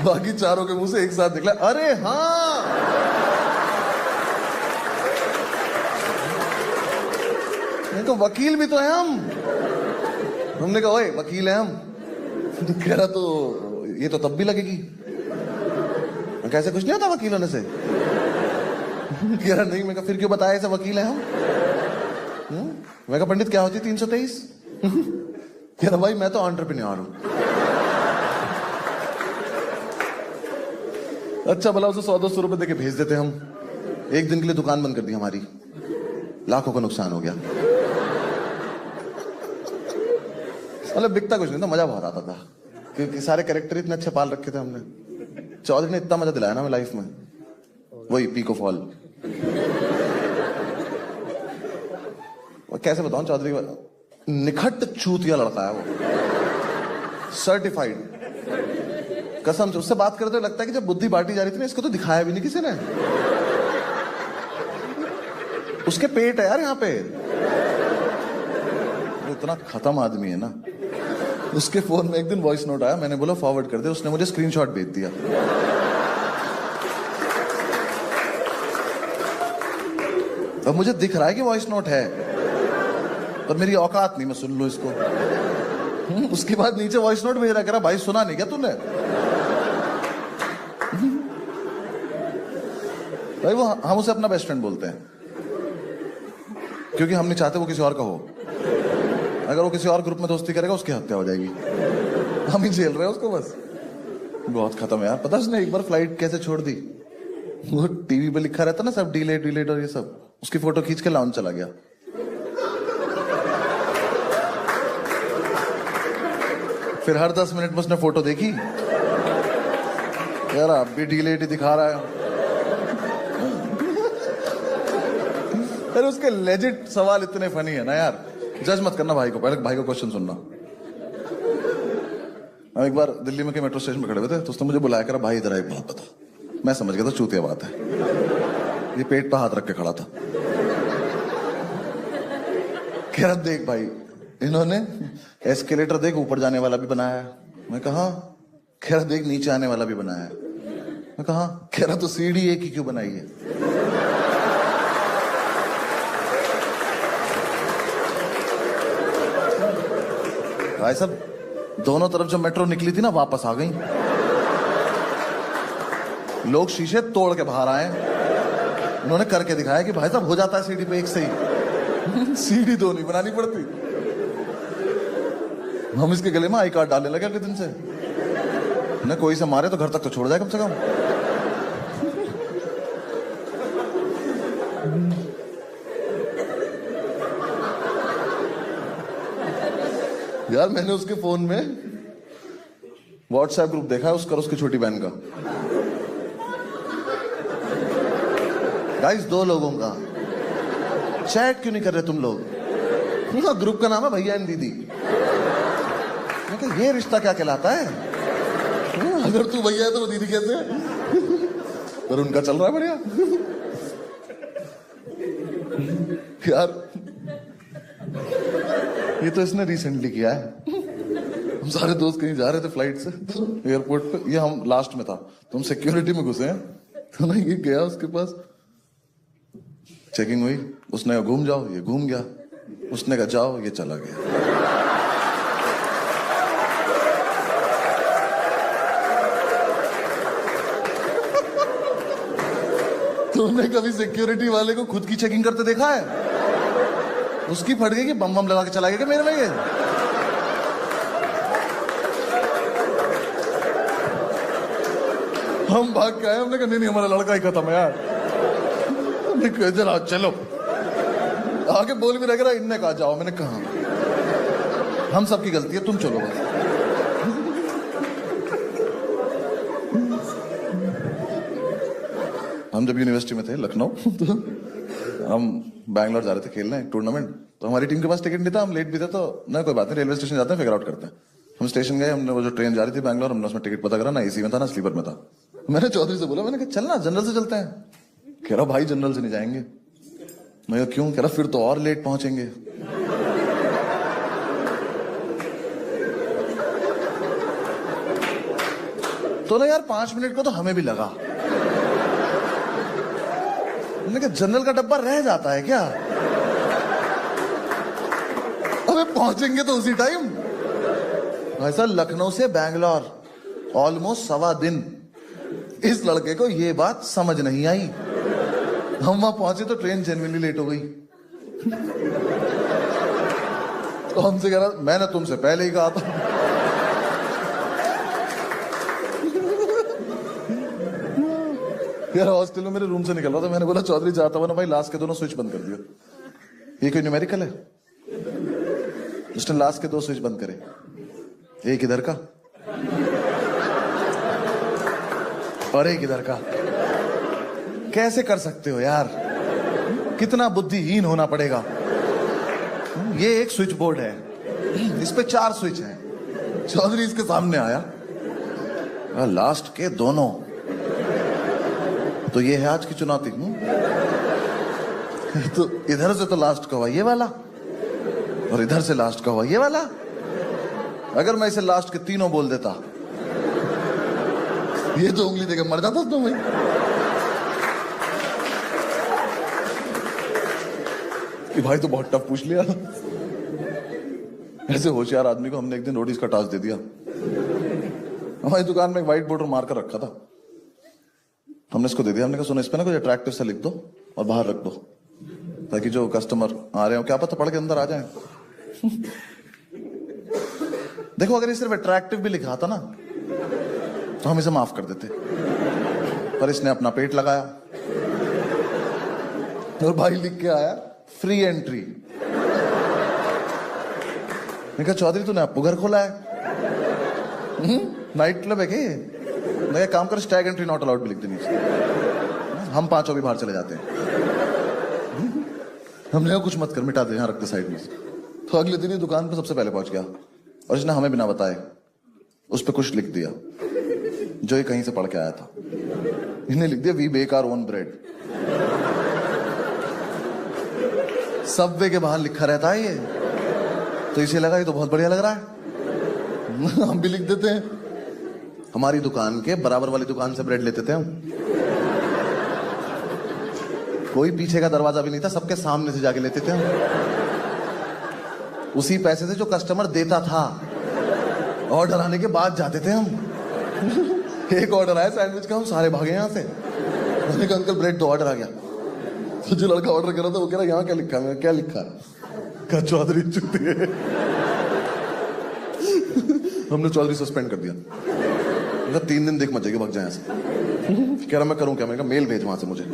A: बाकी चारों के मुंह से एक साथ निकला अरे हाँ। नहीं तो वकील भी तो है हम। हमने कहा ओए वकील है हम। कह रहा तो ये तो तब भी लगेगी। कैसे कुछ नहीं होता वकील होने से? कह रहा नहीं। मैं कहा फिर क्यों बताया ऐसे वकील है हम? मैं कहा पंडित क्या होती 323? कह रहा भाई मैं तो एंटरप्रेन्योर हूं। अच्छा भला उसे 100-200 रुपए देके भेज देते हम। एक दिन के लिए दुकान बंद कर दी हमारी, लाखों का नुकसान हो गया। मतलब बिकता कुछ नहीं था, मजा बहुत आता था क्योंकि सारे कैरेक्टर इतने अच्छे पाल रखे थे हमने। चौधरी ने इतना मजा दिलाया ना मैं लाइफ में, वही पीको फॉल। कैसे बताऊं, चौधरी निखट चूतिया लड़का है वो, सर्टिफाइड। कसम से उससे बात करते लगता है कि जब बुद्धि बांटी जा रही थी ना, इसको तो दिखाया भी नहीं किसी ने। उसके पेट है यार यहाँ पे। इतना खत्म आदमी है ना। उसके फोन में एक दिन वॉइस नोट आया, मैंने बोला फॉरवर्ड कर दे, उसने मुझे स्क्रीनशॉट भेज दिया। अब मुझे दिख रहा है कि वॉइस नोट है, पर मेरी औकात नहीं मैं सुन लूं इसको। उसके बाद नीचे वॉइस नोट भेज रहा, कह रहा भाई सुना नहीं क्या तूने? भाई वो हम उसे अपना बेस्ट फ्रेंड बोलते हैं क्योंकि हम नहीं चाहते वो किसी और का हो। अगर वो किसी और ग्रुप में दोस्ती करेगा उसकी हत्या हो जाएगी। हम ही झेल रहे हैं उसको बस। बहुत खत्म है यार। पता है उसने एक बार फ्लाइट कैसे छोड़ दी? वो टीवी पे लिखा रहता ना सब डिलेट डिलेट और ये सब, उसकी फोटो खींच के लाउंज चला गया। फिर हर 10 मिनट में उसने फोटो देखी, यार अब भी डिलेट ही दिखा रहा है। अरे उसके लेजिट सवाल इतने फनी है ना यार। जज मत करना भाई को, पहले भाई को क्वेश्चन सुनना। हम एक बार दिल्ली में के मेट्रो स्टेशन पे खड़े हुए थे, तो उसने मुझे बुलाया, करा भाई इधर एक बात बता। मैं समझ गया था चूतिया बात है, ये पेट पे हाथ रख के खड़ा था। कह रहा देख भाई, इन्होंने एस्केलेटर देख ऊपर जाने वाला भी बनाया है। मैं कहा, कह रहा देख नीचे आने वाला भी बनाया है। मैं कहा, कह रहा तो सीढ़ी एक ही क्यों बनाई है? भाई साहब दोनों तरफ जब मेट्रो निकली थी ना, वापस आ गई। लोग शीशे तोड़ के बाहर आए, उन्होंने करके दिखाया कि भाई साहब हो जाता है सीढ़ी पे एक से ही। सीढ़ी दो नहीं बनानी पड़ती। हम इसके गले में आई कार्ड डालने लगे अगले दिन से। न कोई से मारे तो घर तक तो छोड़ जाए कम से कम। यार मैंने उसके फोन में व्हाट्सएप ग्रुप देखा है उसका, उसकी छोटी बहन का। गाइस 2 लोगों का चैट क्यों नहीं कर रहे तुम लोग? ग्रुप का नाम है भैया एंड दीदी। मैं कहा ये रिश्ता क्या कहलाता है? अगर तू भैया है तो वो दीदी कैसे है? पर उनका चल रहा है बढ़िया। यार ये तो इसने रिसेंटली किया है। हम सारे दोस्त कहीं जा रहे थे फ्लाइट से, तो एयरपोर्ट पे, ये हम लास्ट में था, तो हम सिक्योरिटी में घुसे हैं, तो ना ये गया उसके पास, चेकिंग हुई, उसने कहा घूम जाओ, ये घूम गया, उसने कहा जाओ, ये चला गया। तुमने कभी सिक्योरिटी वाले को खुद की चेकिंग करते देखा है? उसकी फट गई कि बम बम लगा के चला गया मेरे में ये। हम भाग के आए, हमने कहा नहीं हमारा लड़का ही खत्म है यार। जरा चलो, आगे बोल भी रहा, इनने कहा जाओ, मैंने कहा हम सबकी गलती है, तुम चलो बस। हम जब यूनिवर्सिटी में थे लखनऊ, तो हम बैंगलोर जा रहे थे खेलने टूर्नामेंट, तो हमारी टीम के पास टिकट नहीं था, हम लेट भी थे, तो ना कोई बात नहीं, रेलवे स्टेशन जाते हैं फिगर आउट करते हैं। हम स्टेशन गए, हमने वो जो ट्रेन जा रही थी बैंगलोर, हमने उसमें टिकट पता करा, ना एसी में था ना स्लीपर में था। मैंने चौधरी से बोला, मैंने कहा चलना जनरल से चलते हैं। कह रहा भाई जनरल से नहीं जाएंगे। मैं कहा क्यों? कह रहा फिर तो और लेट पहुंचेंगे। तो ना यार 5 मिनट को तो हमें भी लगा। मैंने कहा जनरल का डब्बा रह जाता है क्या? अबे पहुंचेंगे तो उसी टाइम। ऐसा लखनऊ से बैंगलोर ऑलमोस्ट 1.25 दिन। इस लड़के को ये बात समझ नहीं आई। हम वहां पहुंचे तो ट्रेन जेन्युइनली लेट हो गई। तो हमसे कह रहा, मैंने तुमसे पहले ही कहा था। यार हॉस्टल में मेरे रूम से निकल रहा था, मैंने बोला चौधरी जाता हुआ ना भाई लास्ट के दोनों स्विच बंद कर दिया। ये कोई न्यूमेरिकल है? उसने लास्ट के 2 स्विच बंद करे, एक इधर का और एक इधर का। कैसे कर सकते हो यार? कितना बुद्धिहीन होना पड़ेगा। ये एक स्विच बोर्ड है, इस पे 4 स्विच हैं। चौधरी इसके सामने आया, लास्ट के दोनों। तो ये है आज की चुनौती। तो इधर से तो लास्ट का हुआ ये वाला, और इधर से लास्ट का हुआ ये वाला। अगर मैं इसे लास्ट के तीनों बोल देता, ये तो उंगली देकर मर जाता तो भाई। कि भाई तो बहुत टफ पूछ लिया। ऐसे होशियार आदमी को हमने एक दिन रोटीज का टास्क दे दिया। हमारी दुकान में एक व्हाइट बोर्ड मार्कर रखा था, हमने इसको दे दिया। हमने कहा सुनो, इस पे ना कुछ अट्रैक्टिव से लिख दो और बाहर रख दो, ताकि जो कस्टमर आ रहे हो क्या पता पढ़ के अंदर आ जाए। देखो अगर ये सिर्फ अट्रैक्टिव भी लिखा था ना, तो हम इसे माफ कर देते, पर इसने अपना पेट लगाया और भाई लिख के आया फ्री एंट्री। मैं कहा चौधरी तूने आपको घर खोला है, नाइट क्लब है क्या? मैं काम कर स्टैग एंट्री नॉट अलाउड भी लिख देनी चाहिए, हम पांचों भी बाहर चले जाते हैं। हमने कुछ मत कर, मिटा दे, यहाँ रखते साइड में। तो अगले दिन ही दुकान पे सबसे पहले पहुंच गया और इसने हमें बिना बताए उस पर कुछ लिख दिया जो ये कहीं से पढ़ के आया था। इन्हें लिख दिया we bake our own bread. Subway के बाहर लिखा रहता है ये, तो इसे लगा ये तो बहुत बढ़िया लग रहा है, हम भी लिख देते हैं। हमारी दुकान के बराबर वाली दुकान से ब्रेड लेते थे हम, कोई पीछे का दरवाजा भी नहीं था, सबके सामने से जाके लेते थे हम, उसी पैसे से जो कस्टमर देता था। ऑर्डर आने के बाद जाते थे हम। एक ऑर्डर आया सैंडविच का, हम सारे भागे यहाँ से। मैंने कहा अंकल ब्रेड, तो ऑर्डर आ गया। तो जो लड़का ऑर्डर कर रहा था वो कह रहा यहाँ क्या लिखा है? क्या लिखा है? कहा चौधरी चुत्ती है। हमने चौधरी सस्पेंड कर दिया। 3 दिन देख मत जाएगी, भाग जाए ऐसे। कह रहा मैं करूं क्या? मैंने कहा मेल भेज वहां से मुझे।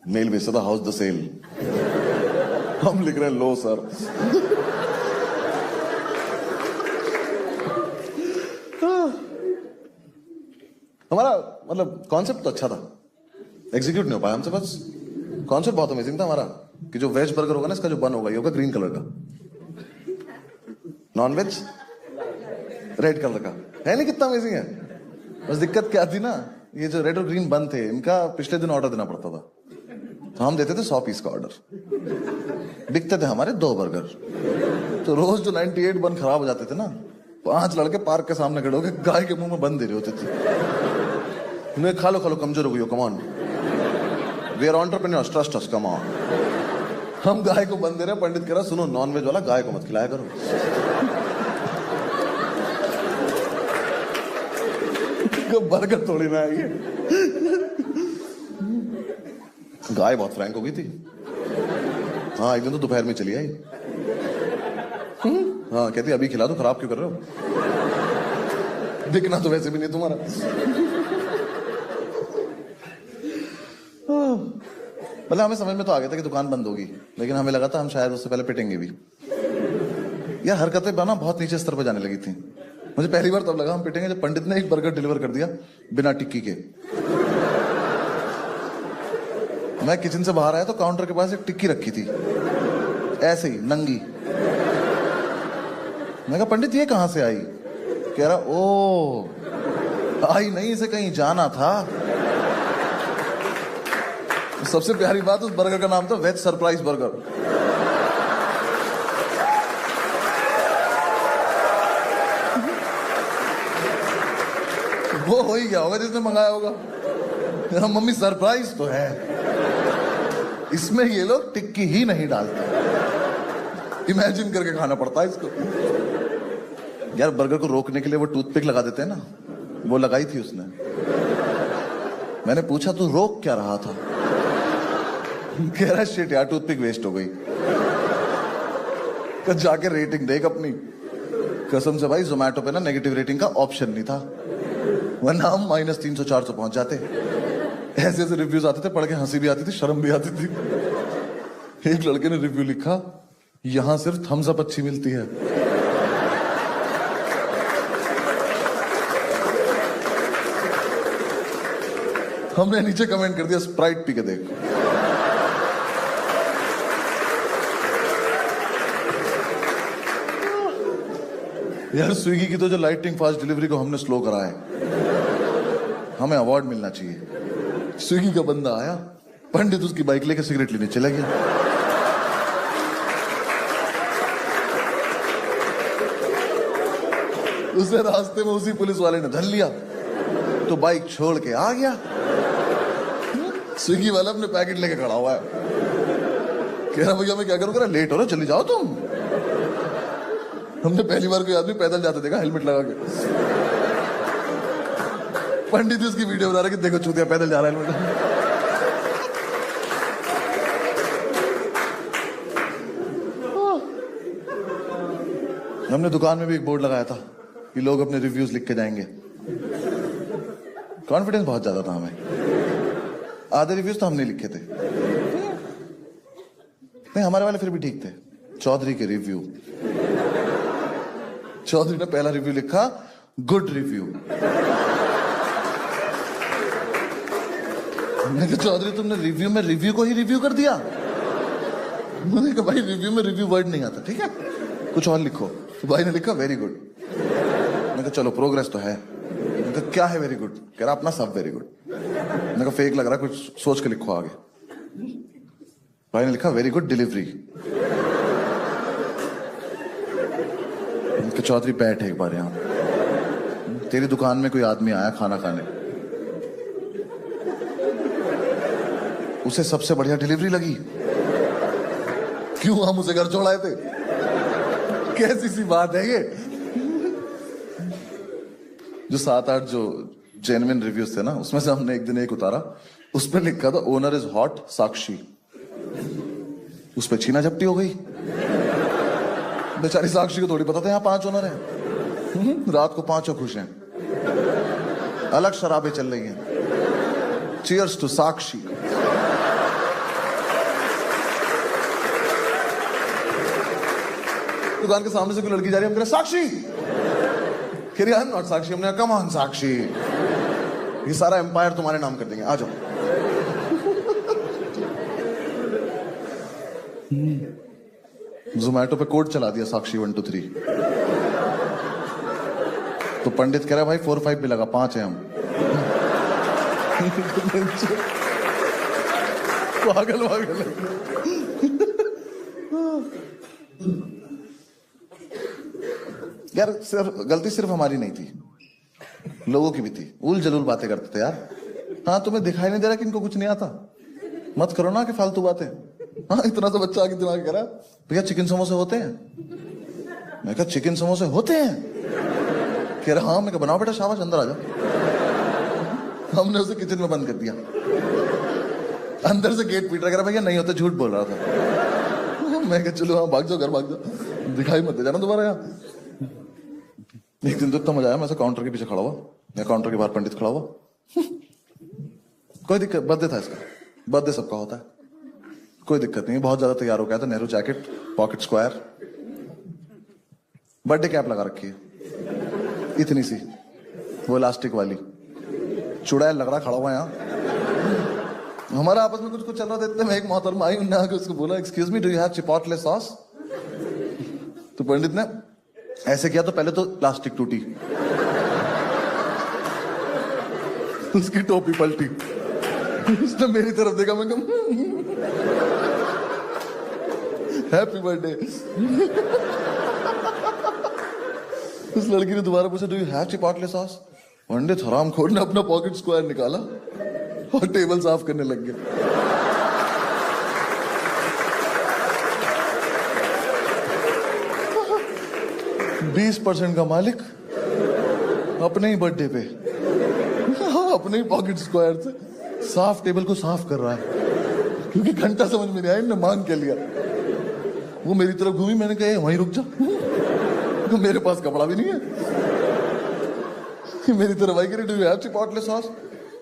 A: मेल भेजता था हाउस द सेल, हम लिख रहे हैं लो सर। हमारा मतलब कॉन्सेप्ट तो अच्छा था, एग्जीक्यूट नहीं हो पाया हमसे। बस कॉन्सेप्ट बहुत अमेजिंग था हमारा कि जो वेज बर्गर होगा ना, इसका जो बन होगा ये होगा ग्रीन कलर का, नॉन वेज रेड कलर का। है नहीं कितना अमेजिंग है? बस दिक्कत क्या थी ना, ये जो रेड और ग्रीन बन थे इनका पिछले दिन ऑर्डर देना पड़ता था, तो हम देते थे 100 पीस का ऑर्डर, बिकते थे हमारे 2 बर्गर। तो रोज जो 98 बन खराब हो जाते थे ना, 5 लड़के पार्क के सामने खड़े होकर गाय के मुंह में बन दे रहे होते थे। उन्हें खा लो कमजोर हो गई हो, come on, we are entrepreneurs, trust us, come on. हम गाय को बन दे रहे हैं, पंडित कह रहा सुनो नॉन वेज वाला गाय को मत खिलाया करो। बर्गर थोड़ी ना आई है। गाय बहुत फ्रैंक हो गई थी। हाँ एक दिन तो दोपहर में चली आई। हाँ कहती अभी खिला दो, खराब क्यों कर रहे हो? दिखना तो वैसे भी नहीं तुम्हारा। मतलब हमें समझ में तो आ गया था कि दुकान बंद होगी, लेकिन हमें लगा था हम शायद उससे पहले पिटेंगे भी। यार हरकतें बना बहुत नीचे स्तर पर जाने लगी थी। मुझे पहली बार तब लगा हम पिटेंगे जब पंडित ने एक बर्गर डिलीवर कर दिया बिना टिक्की के। मैं किचन से बाहर आया तो काउंटर के पास एक टिक्की रखी थी, ऐसे ही नंगी। मैं कहा पंडित ये कहां से आई? कह रहा ओ आई नहीं, इसे कहीं जाना था। सबसे प्यारी बात, उस बर्गर का नाम था वेज सरप्राइज बर्गर। वो हो ही गया होगा जिसने मंगाया होगा। मम्मी सरप्राइज तो है, इसमें ये लोग टिक्की ही नहीं डालते। इमेजिन करके खाना पड़ता है इसको। यार बर्गर को रोकने के लिए वो टूथपिक लगा देते हैं ना, वो लगाई थी उसने। मैंने पूछा तू रोक क्या रहा था? कह रहा शिट यार टूथपिक वेस्ट हो गई। जाके रेटिंग देख अपनी। कसम से भाई जोमेटो पे ना नेगेटिव रेटिंग का ऑप्शन नहीं था, वरना हम -300-400 पहुंच जाते। ऐसे ऐसे रिव्यूज आते थे, पढ़ के हंसी भी आती थी, शर्म भी आती थी। एक लड़के ने रिव्यू लिखा, यहां सिर्फ थम्स अप अच्छी मिलती है। हमने नीचे कमेंट कर दिया स्प्राइट पी के देख। यार स्विगी की तो जो लाइटिंग फास्ट डिलीवरी को हमने स्लो करा है, हमें अवार्ड मिलना चाहिए। स्विगी का बंदा आया, पंडित उसकी बाइक लेकर सिगरेट लेने चला गया। उसे रास्ते में उसी पुलिस वाले ने धर लिया, तो बाइक छोड़ के आ गया। स्विगी वाला अपने पैकेट लेके खड़ा हुआ है, कह रहा भैया मैं क्या करूं? कह रहा लेट हो रहा, चली जाओ तुम। हमने पहली बार कोई आदमी पैदल जाते देखा हेलमेट लगा के। पंडित उसकी वीडियो बना रहे कि देखो चूतिया पैदल जा रहा है हेलमेट। हमने दुकान में भी एक बोर्ड लगाया था कि लोग अपने रिव्यूज लिख के जाएंगे। कॉन्फिडेंस बहुत ज्यादा था हमें। आधे रिव्यूज तो हमने लिखे थे। नहीं, हमारे वाले फिर भी ठीक थे। चौधरी के रिव्यू, चौधरी ने पहला रिव्यू लिखा गुड रिव्यू। मैंने कहा चौधरी तुमने रिव्यू में रिव्यू को ही रिव्यू कर दिया। मैंने कहा भाई रिव्यू में रिव्यू वर्ड नहीं आता, ठीक है कुछ और लिखो। तो भाई ने लिखा वेरी गुड। मैंने कहा चलो प्रोग्रेस तो है। मैंने कहा क्या है वेरी गुड? कह रहा अपना सब वेरी गुड। मैंने कहा फेक लग रहा, कुछ सोच के लिखो आगे। भाई ने लिखा वेरी गुड डिलीवरी। चौधरी बैठ एक बार यहां, तेरी दुकान में कोई आदमी आया खाना खाने, उसे सबसे बढ़िया डिलीवरी लगी, क्यों हम उसे घर छोड़ाए थे? कैसी सी बात है ये? जो 7-8 जो जेन्युइन रिव्यूज थे ना, उसमें से हमने एक दिन एक उतारा, उस पर लिखा था ओनर इज हॉट साक्षी। उस पर छीना झपटी हो गई। बेचारी साक्षी को थोड़ी पता था यहाँ 5 ओनर हैं। रात को 5 खुश हैं, अलग शराबें चल रही हैं। चीयर्स टू साक्षी। दुकान के सामने से कोई लड़की जा रही है, हम कह रहे साक्षी, कह रही आई एम नॉट साक्षी। हमने कहा कम ऑन साक्षी, ये सारा एम्पायर तुम्हारे नाम कर देंगे, आ जाओ। जोमैटो पे कोड चला दिया साक्षी 1 2 3। तो पंडित कह रहा भाई 4 5 भी लगा, 5 है हम। पागल पागल। यार गलती सिर्फ हमारी नहीं थी, लोगों की भी थी। उल जलूल बातें करते थे यार। हाँ तुम्हें दिखाई नहीं दे रहा कि इनको कुछ नहीं आता? मत करो ना कि फालतू बातें। हाँ इतना सा बच्चा आगे दिमाग कह रहा भैया चिकन समोसे होते हैं। मैं कहा चिकन समोसे होते हैं? कह रहा हाँ। मैं कहा बनाओ बेटा, शाबाश अंदर आ जाओ। हमने उसे किचन में बंद कर दिया। अंदर से गेट पीट रहा, कह रहा भैया नहीं होता, झूठ बोल रहा था। मैं कहा चलो हाँ भाग जाओ, घर भाग जाओ, दिखाई मत दे जाना दोबारा यहाँ। एक दिन तो इतना मजा आया, मैं काउंटर के पीछे खड़ा हुआ या काउंटर के बाहर पंडित खड़ा हुआ। कोई दिक्कत, बर्थडे था इसका, बर्थडे सबका होता है, कोई दिक्कत नहीं। बहुत ज्यादा तैयार हो गया था, Nehru jacket, pocket square, birthday cap लगा रखी है इतनी सी, वो इलास्टिक वाली, चुड़ैल लग रहा खड़ा हुआ यहाँ। हमारा आपस में कुछ चल रहा था, इतने में एक मोहतरमा आई, उन्होंने आके उसको बोला excuse me do you have chipotle sauce? तो पंडित ने ऐसे किया तो पहले तो प्लास्टिक टूटी, उसकी टोपी पलटी, उसने मेरी तरफ देखा, मैं कहा हैप्पी बर्थडे। उस लड़की ने दोबारा पूछा do you have chipotle sauce? पंडित हरामखोर ने अपना पॉकेट स्क्वायर निकाला और टेबल साफ करने लग गया। %20 का मालिक अपने ही बर्थडे पे अपने ही पॉकेट स्क्वायर से साफ टेबल को साफ कर रहा है, क्योंकि घंटा समझ में नहीं आया, इन्होंने मान के लिया। वो मेरी तरफ घूमी, मैंने कहा वहीं रुक जा, तो मेरे पास कपड़ा भी नहीं है। मेरी तरफ आई, do you have chipotle sauce?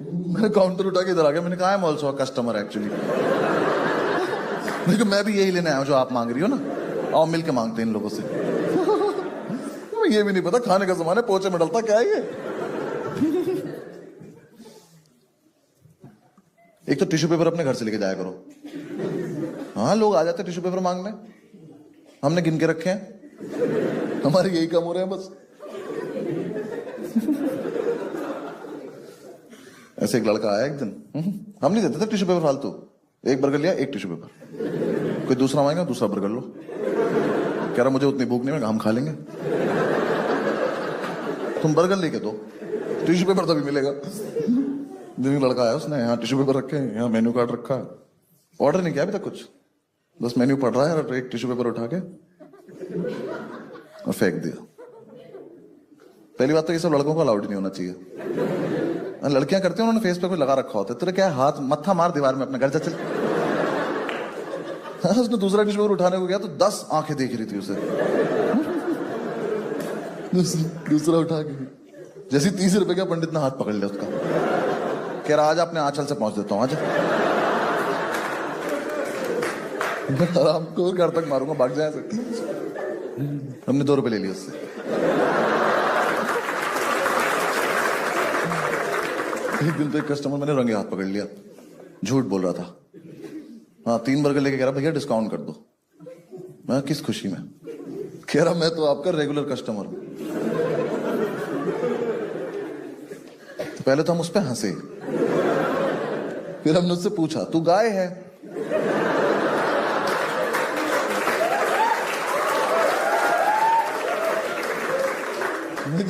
A: मैंने काउंटर उठा के इधर आ गया, मैंने कहा I am also a customer actually. मैं भी यही लेने आया हूं जो आप मांग रही हो ना, आओ मिल के मांगते हैं इन लोगों से। ये भी नहीं पता खाने का सामान है, पोचे में डलता क्या है ये। एक तो टिश्यू पेपर अपने घर से लेके जाया करो। हाँ लोग आ जाते टिश्यू पेपर मांगने, हमने गिन के रखे हैं, हमारे यही काम हो रहे हैं बस। ऐसे एक लड़का आया एक दिन, हम नहीं देते थे टिश्यू पेपर फालतू, एक बर्गर लिया, एक टिश्यू पेपर, कोई दूसरा मांगेगा दूसरा बर्गर लो। कह रहा मुझे उतनी भूख नहीं है, हम खा लेंगे, तुम बर्गर लेके दो, टिश्यू पेपर तभी मिलेगा। दिन लड़का आया, उसने यहाँ टिश्यू पेपर रखे हैं, यहाँ मेन्यू कार्ड रखा है, ऑर्डर नहीं किया अभी तक कुछ, बस मेन्यू पढ़ रहा है और एक टिश्यू पेपर उठा के और फेंक दिया। पहली बात तो ये सब लड़कों को अलाउड नहीं होना चाहिए, लड़कियां करती हैं, उन्होंने फेस पे कोई लगा रखा होता है, तेरे क्या हाथ मत्था मार दीवार में, अपने घर जा चल। हाँ, उसने दूसरा टिश्यू पेपर उठाने को गया तो 10 आंखें देख रही थी उसे। दूसरा उठा के जैसे 30 रुपए का पंडित ने हाथ पकड़ लिया उसका, कह रहा आज अपने आंचल से पहुंच देता हूं आज। मैं आराम को घर तक मारूंगा, भाग जाए। हमने 2 रुपए ले लिए उससे। एक दिन तो एक कस्टमर मैंने रंगे हाथ पकड़ लिया, झूठ बोल रहा था। हाँ 3 बर्गर लेके कह रहा भैया डिस्काउंट कर दो। मैं किस खुशी में, कह रहा मैं तो आपका रेगुलर कस्टमर हूं। तो पहले तो हम उस पर हंसे, फिर हमने उससे पूछा तू गाय है?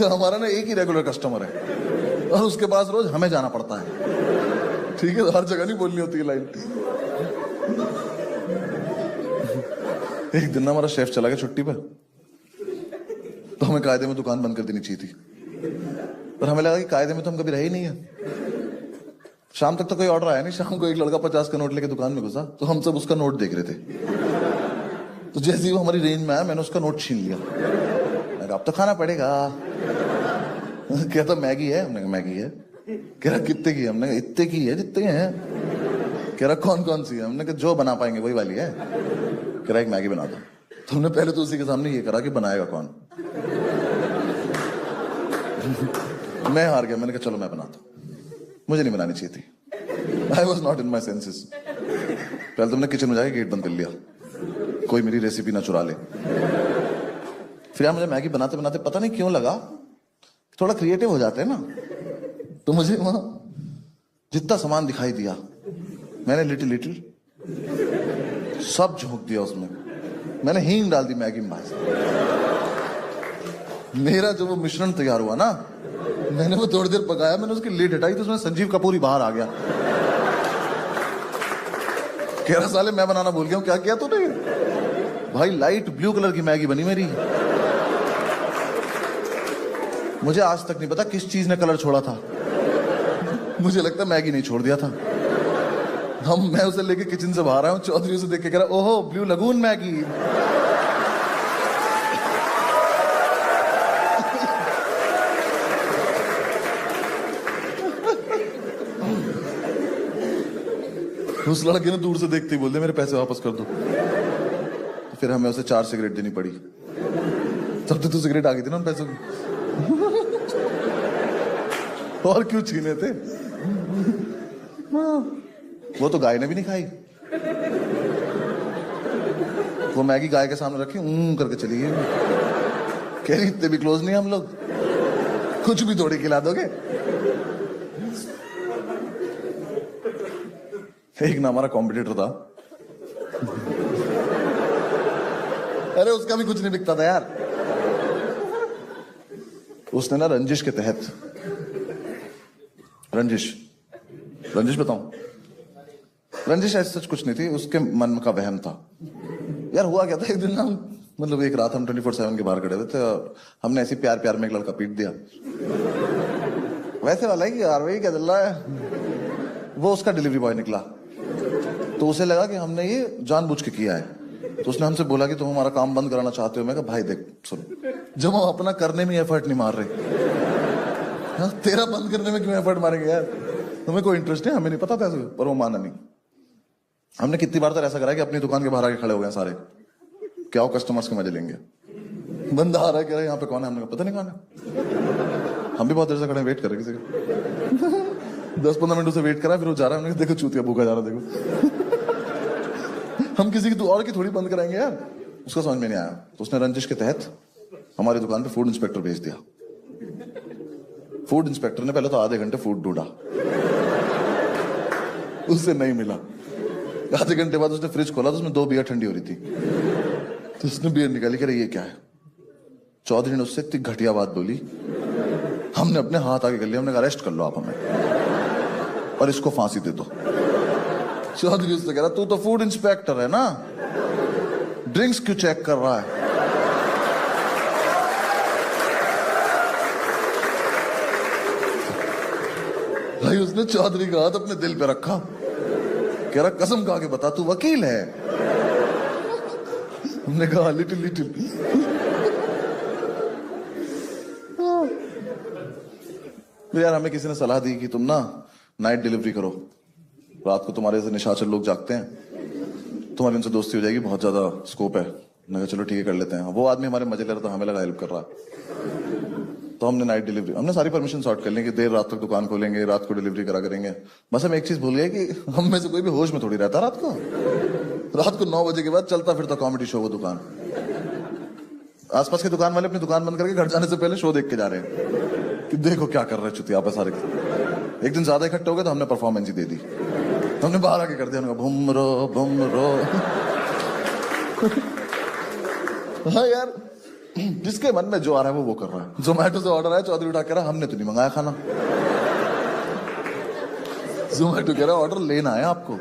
A: हमारा ना एक ही रेगुलर कस्टमर है और उसके पास रोज हमें जाना पड़ता है। ठीक है, हर जगह नहीं बोलनी होती है लाइन। एक दिन ना हमारा शेफ चला गया छुट्टी पर, तो हमें कायदे में दुकान बंद कर देनी चाहिए थी, पर हमें लगा कि कायदे में तो हम कभी रहे ही नहीं है। शाम तक तो कोई ऑर्डर आया नहीं। शाम को एक लड़का 50 का नोट लेके दुकान में घुसा, तो हम सब उसका नोट देख रहे थे। तो जैसे ही वो हमारी रेंज में आया, मैंने उसका नोट छीन लिया। अब तो खाना पड़ेगा। कहता मैगी है? हमने कहा मैगी है। कह रहा कितने की है? हमने कहा इतने की है जितने हैं। कह रहा कौन कौन सी है? हमने कहा जो बना पाएंगे वही वाली है। कह रहा एक मैगी बना दो। तो हमने पहले तो उसी के सामने ये करा कि बनाएगा कौन। मैं हार गया, मैंने कहा चलो मैं बनाता हूं, मुझे नहीं बनानी चाहिए थी। I was not in my senses. पहले तो हमने किचन में जाके गेट बंद कर लिया, कोई मेरी रेसिपी ना चुरा ले। फिर यार मुझे मैगी बनाते बनाते पता नहीं क्यों लगा थोड़ा क्रिएटिव हो जाते हैं ना, तो मुझे वहां जितना सामान दिखाई दिया मैंने लिटिल लिटिल सब झोंक दिया उसमें। मैंने हींग डाल दी मैगी में भाई। मेरा जो वो मिश्रण तैयार हुआ ना, मैंने वो थोड़ी देर पकाया, मैंने उसकी लिड हटाई तो उसमें संजीव कपूर ही बाहर आ गया। कह रहा साले मैं बनाना भूल गया हूं, क्या किया तूने? भाई लाइट ब्लू कलर की मैगी बनी मेरी। मुझे आज तक नहीं पता किस चीज ने कलर छोड़ा था। मुझे लगता मैगी नहीं छोड़ दिया था। मैं उसे लेके किचन से बाहर आया हूं, चौधरी उसे देख के कह रहा ओहो ब्लू लगून मैगी। उस लड़के ने दूर से देखते ही बोल दिया मेरे पैसे वापस कर दो। तो फिर हमें उसे 4 सिगरेट देनी पड़ी। तब तो सिगरेट आ गई थी ना उन पैसों की। और क्यों छीने थे? वो तो गाय ने भी नहीं खाई। वो मैगी गाय के सामने रखी करके चली गई। कह रही इतने भी क्लोज नहीं हम लोग, कुछ भी थोड़ी खिला दोगे। एक ना हमारा कॉम्पिटिटर था, अरे उसका भी कुछ नहीं बिकता था यार। उसने ना रंजिश के तहत, रंजिश बताऊं, रंजिश ऐसा सच कुछ नहीं थी, उसके मन का वहम था। यार हुआ क्या था, एक दिन ना मतलब एक रात हम 24/7 के बाहर खड़े हुए थे और हमने ऐसी प्यार प्यार में एक लड़का पीट दिया। वैसे वाला है कि यार वही क्या चल रहा है। वो उसका डिलीवरी बॉय निकला, तो उसे लगा कि हमने ये जानबूझ के किया है। तो उसने हमसे बोला कि तुम हमारा काम बंद कराना चाहते हो। मैं कहा भाई देख सुन, जब हम अपना करने में एफर्ट नहीं मार रहे, हाँ, तेरा बंद करने में क्यों एफर्ट मारेंगे यार? हमें कोई इंटरेस्ट नहीं, हमें नहीं पता था ऐसे। पर वो माना नहीं। हमने कितनी बार तो ऐसा करा कि अपनी दुकान के बाहर आके खड़े हो गए सारे, क्या हो कस्टमर्स के मजे लेंगे। बंदा आ रहा है, कह रहा है यहाँ पे कौन है? हमने कहा पता नहीं कौन है। हम भी बहुत देर से खड़े वेट कर रहे किसी का। 10-15 मिनट से वेट करा, फिर वो जा रहा है। हमने देखो चूतिया भूखा जा रहा, देखो। हम किसी की और की थोड़ी बंद कराएंगे यार। उसका समझ में नहीं आया, तो उसने रंजिश के तहत हमारी दुकान पे फूड इंस्पेक्टर भेज दिया। फूड इंस्पेक्टर ने पहले तो आधे घंटे फूड ढूंढा, उससे नहीं मिला। आधे घंटे बाद उसने फ्रिज खोला तो उसमें 2 बियर ठंडी हो रही थी। तो उसने बियर निकाली, कह रही ये क्या है? चौधरी ने उससे इतनी घटिया बात बोली, हमने अपने हाथ आगे कर लिया। हमने कहा अरेस्ट कर लो आप हमें और इसको फांसी दे दो। चौधरी उससे कह रहा तू तो फूड इंस्पेक्टर है ना, ड्रिंक्स क्यों चेक कर रहा है? भाई उसने चौधरी का हाथ अपने दिल पे रखा, कह रहा कसम खा के बता तू वकील है? हमने कहा लिटिल लिटिल। तो यार हमें किसी ने सलाह दी कि तुम ना नाइट डिलीवरी करो, रात को तुम्हारे जैसे निशाचर लोग जागते हैं, तुम्हारी उनसे दोस्ती हो जाएगी, बहुत ज्यादा स्कोप है। मैंने कहा चलो ठीक है कर लेते हैं। वो आदमी हमारे मजे ले रहा था, हमें लगा हेल्प कर रहा। तो हमने नाइट डिलीवरी, हमने सारी परमिशन सॉर्ट कर ली कि देर रात तक दुकान खोलेंगे, रात को डिलीवरी करा करेंगे। बस हम एक चीज भूल गए कि हम में से कोई भी होश में थोड़ी रहता रात को। रात को 9 बजे के बाद चलता फिरता कॉमेडी शो वो दुकान। आसपास के दुकान वाले अपनी दुकान बंद करके घर जाने से पहले शो देख के जा रहे हैं कि देखो क्या कर रहे हैं चुतिया पे सारे। एक दिन ज्यादा इकट्ठे हो गए तो हमने परफॉर्मेंस ही दे दी, हमने बाहर आके कर दिया, हमने कहा बुम रो। हाँ यार, जिसके मन में जो आ रहा है वो कर रहा है। जोमैटो से ऑर्डर आया, चौधरी उठा कह रहा हमने तो नहीं मंगाया खाना। जोमैटो कह रहा ऑर्डर लेना है आपको,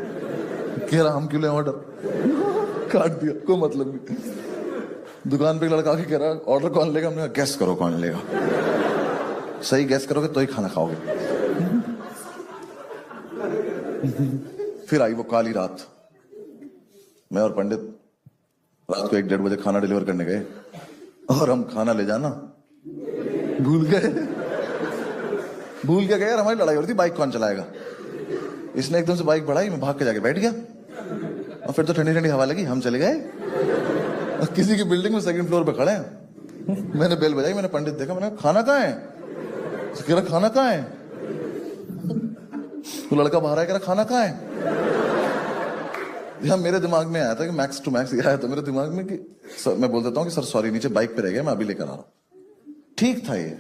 A: कह रहा हम क्यों ले ऑर्डर, काट दिया, कोई मतलब नहीं। दुकान पे लड़का के कह रहा ऑर्डर कौन लेगा, हमने कहा गैस करो कौन लेगा, सही गैस करोगे तो ही खाना खाओगे। फिर आई वो काली रात, मैं और पंडित रात को 1-1:30 बजे खाना डिलीवर करने गए और हम खाना ले जाना भूल गए। भूल के गए यार, हमारी लड़ाई हो रही थी बाइक कौन चलाएगा। इसने एकदम से बाइक बढ़ाई, मैं भाग के जाके बैठ गया और फिर तो ठंडी ठंडी हवा लगी, हम चले गए किसी की बिल्डिंग में 2nd फ्लोर पे खड़े हैं। मैंने बेल बजाई, मैंने पंडित देखा, मैंने खाना कहाँ है, कह रहा खाना कहाँ है। वो लड़का बाहर आया, कह रहा खाना कहाँ है। यार मेरे दिमाग में आया था कि मैक्स टू मैक्स, आया था मेरे दिमाग में कि सर, मैं बोल देता हूँ कि सर सॉरी नीचे बाइक पे रह गया, मैं अभी लेकर आ रहा हूँ। ठीक था, ये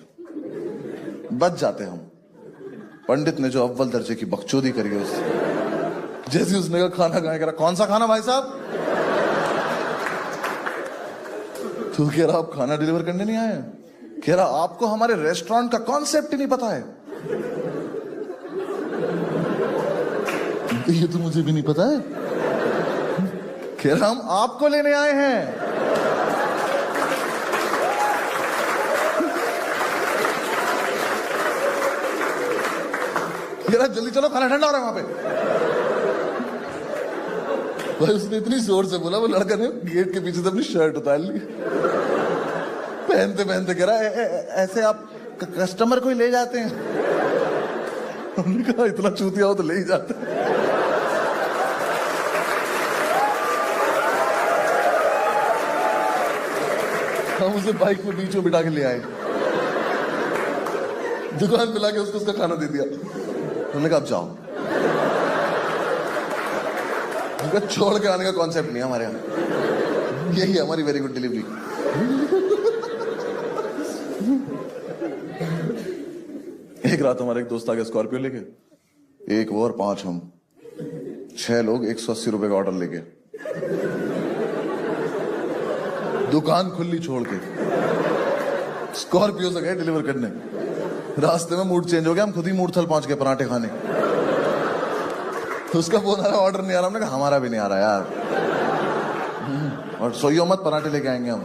A: बच जाते हम। पंडित ने जो अव्वल दर्जे की बकचोदी करी उससे, जैसे उसने कहा खाना कहाँ है, कह रहा कौन सा खाना भाई साहब। तो कह रहा आप खाना डिलीवर करने नहीं आए, कह रहा आपको हमारे रेस्टोरेंट का कॉन्सेप्ट ही नहीं पता है। ये तो मुझे भी नहीं पता है, कह रहा हम आपको लेने आए हैं। कह रहा जल्दी चलो खाना ठंडा हो रहा है वहां पे। भाई उसने इतनी जोर से बोला, वो लड़का ने गेट के पीछे से अपनी शर्ट उतार ली, पहनते पहनते कह रहा ऐसे आप कस्टमर को ही ले जाते हैं। हमने कहा इतना चूतिया हो तो ले ही जाते हैं। हम उसे बाइक में बीच में बिठा के ले आए, दुकान पे लाके उसको उसका खाना दे दिया। हमने कहा अब जाओ, छोड़ के आने का कॉन्सेप्ट नहीं हमारे यहाँ, यही हमारी वेरी गुड डिलीवरी। एक रात हमारे एक दोस्त आ गया स्कॉर्पियो लेके, एक वो और 5 हम, 6 लोग 180 रुपए का ऑर्डर लेके, दुकान खुली छोड़ के स्कॉर्पियो से गए डिलीवर करने। रास्ते में मूड चेंज हो गया, हम खुद ही मूर्थल पहुंच गए पराठे खाने। उसका फोन आ रहा ऑर्डर नहीं आ रहा, हमने कहा हमारा भी नहीं आ रहा यार, और सोइयो मत पराठे लेके आएंगे हम।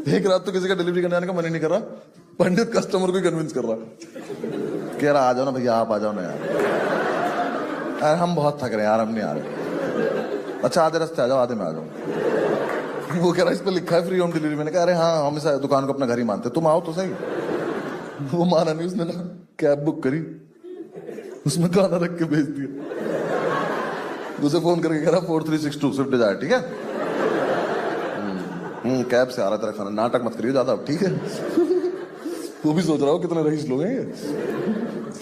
A: एक रात तो किसी का डिलीवरी करने आने का मन ही नहीं कर रहा, पंडित कस्टमर को कन्विंस कर रहा, कह रहा आ जाओ ना भैया, आप आ जाओ ना यार, हम बहुत थक रहे हैं यार, हम नहीं आ रहे। अच्छा आधे रास्ते आ जाओ, आधे में आ जाओ। वो कह रहा इस पर लिखा है फ्री होम डिलीवरी। मैंने कहा अरे हाँ, हम इस दुकान को अपना घर ही मानते, तुम आओ तो सही। वो माना नहीं, उसने ना कैब बुक करी, उसमें खाना रख के भेज दिया। उसे फोन करके कह रहा 4362 स्विफ्ट डिजायर, ठीक है। कैब से आ रहा तेरा खाना, नाटक मत करिए ज्यादा, ठीक है। वो भी सोच रहा हो कितने रईस लोग हैं ये,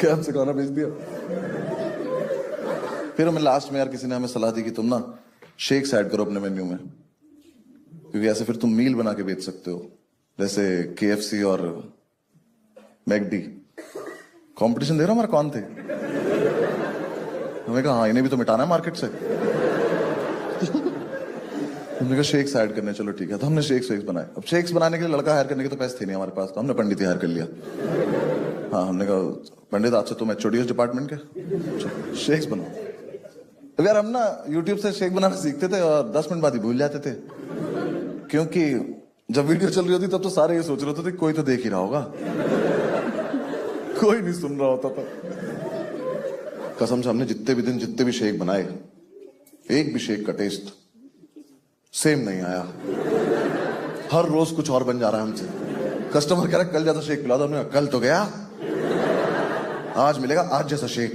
A: कैब से खाना भेज दिया। फिर हमें लास्ट में यार किसी ने हमें सलाह दी कि तुम ना शेक्स ऐड करो अपने मेन्यू में, क्योंकि ऐसे फिर तुम मील बना के बेच सकते हो, जैसे KFC और मैकडी। कंपटीशन दे रहा हमारा कौन थे, हमें कहा हाँ इन्हें भी तो मिटाना है मार्केट से। हमने कहा शेक्स ऐड करने, चलो ठीक है। तो हमने शेक्स बनाए। अब शेक्स बनाने के लिए लड़का हायर करने के तो पैसे थे नहीं हमारे पास, तो हमने पंडित ही हायर कर लिया। हाँ, हमने कहा पंडित आज से तुम HOD डिपार्टमेंट के, शेक्स बनाओ। अब यार हम ना यूट्यूब से शेक बनाना सीखते थे और 10 मिनट बाद ही भूल जाते थे, क्योंकि जब वीडियो चल रही होती तब तो सारे ये सोच रहे होते थे कोई तो देख ही रहा होगा, कोई नहीं सुन रहा होता था। कसम से हमने जितने भी शेक बनाए, एक भी शेक का टेस्ट सेम नहीं आया। हर रोज कुछ और बन जा रहा है हमसे, कस्टमर कह रहा कल जैसा शेक पिला दो। हमने कहा, कल तो गया, आज मिलेगा आज जैसा शेक।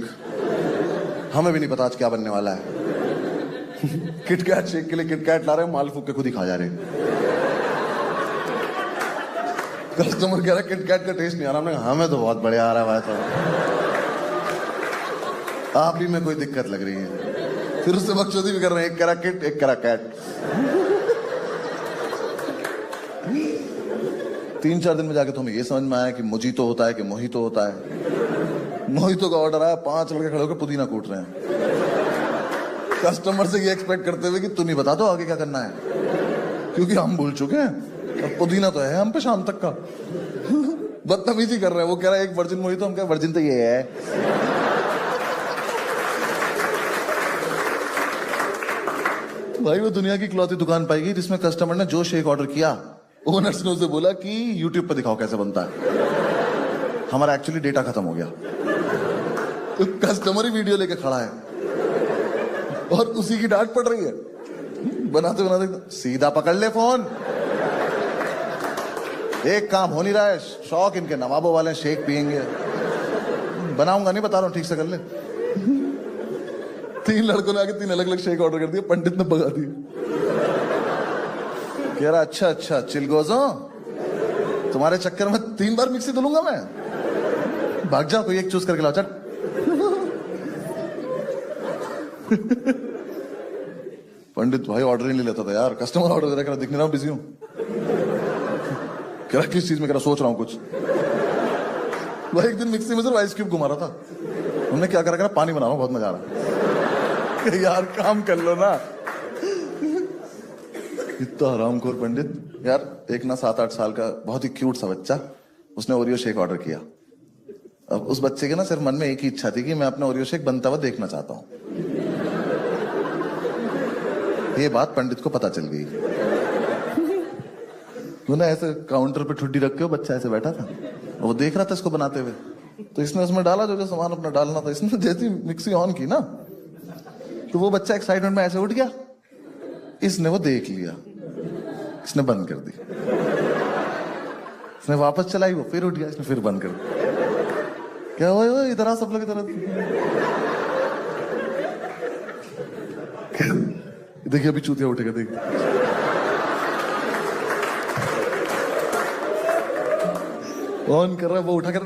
A: हमें भी नहीं पता आज क्या बनने वाला है। किटकैट शेक के लिए किटकैट ला रहे हैं, माल फूक के खुद ही खा जा रहे हैं। कस्टमर कह रहा है किटकैट का टेस्ट नहीं आ रहा। हमने कहा, हमें तो बहुत बढ़िया आ रहा है भाई। तो आप ही में कोई दिक्कत लग रही है। फिर उससे बकचोदी भी कर रहे हैं, एक कह रहा किट, एक कह रहा कैट। 3-4 दिन में जाके तो हमें ये समझ में आया कि मोजीतो होता है कि मोहितो होता है। मोहितो का ऑर्डर आया, 5 लड़के खड़े होकर पुदीना कूट रहे हैं, कस्टमर से ये एक्सपेक्ट करते हुए कि तू नहीं बता दो आगे क्या करना है, क्योंकि हम भूल चुके हैं। अब पुदीना तो है हम पे शाम तक का। बदतमीजी कर रहे हैं। वो कह रहा है एक वर्जिन मोहितो, हम कह वर्जिन तो ये है। भाई वो दुनिया की इकलौती दुकान पाएगी जिसमें कस्टमर ने जो शेक ऑर्डर किया, ओनर्स ने उसे बोला कि यूट्यूब पर दिखाओ कैसे बनता है। हमारा एक्चुअली डेटा खत्म हो गया। तो कस्टमर ही वीडियो लेके खड़ा है और उसी की डांट पड़ रही है। बनाते बनाते सीधा पकड़ ले फोन। एक काम हो नहीं रहा है, शौक इनके नवाबों वाले शेक पियेंगे। बनाऊंगा नहीं, बता रहा हूं, ठीक से कर ले। 3 लड़कों ने आके 3 अलग अलग शेक ऑर्डर कर दिए, पंडित ने भगा दिए। कह रहा अच्छा चिलगोजो, तुम्हारे चक्कर में 3 बार मिक्सी धुलूंगा मैं। भाग जा, कोई एक चूज करके लाओ, चट। पंडित भाई ऑर्डर ही नहीं लेता था यार। कस्टमर ऑर्डर दे रहा, दिख नहीं रहा हूं, बिजी हूं। कह रहा किस चीज में? कह रहा सोच रहा हूं कुछ। भाई एक दिन मिक्सी में सिर्फ आइस क्यूब घुमा रहा था। हमने क्या करा, पानी बना रहा हूं, बहुत मजा आ रहा है। यार काम कर लो ना। इतना हरामखोर पंडित। यार एक ना 7-8 साल का बहुत ही क्यूट सा बच्चा, उसने ओरियो शेक ऑर्डर किया। अब उस बच्चे के ना सिर्फ मन में एक ही इच्छा थी कि मैं अपना ओरियो शेक बनता हुआ देखना चाहता हूं। ये बात पंडित को पता चल गई। वो ना ऐसे काउंटर पे ठुड्डी रख के बच्चा ऐसे बैठा था, वो देख रहा था इसको बनाते हुए। तो इसने उसमें डाला जो जो सामान अपना डालना था। इसने जैसी मिक्सी ऑन की ना, तो वो बच्चा एक्साइटमेंट में ऐसे उठ गया। इसने वो देख लिया, इसने बंद कर दी। इसने वापस चलाई, वो फिर उठ गया, इसने फिर बंद कर दी। क्या हुआ? इधर आ, सब लोग इधर। देखिए अभी चूतिया उठेगा, देख। ऑन कर रहा है, वो उठा कर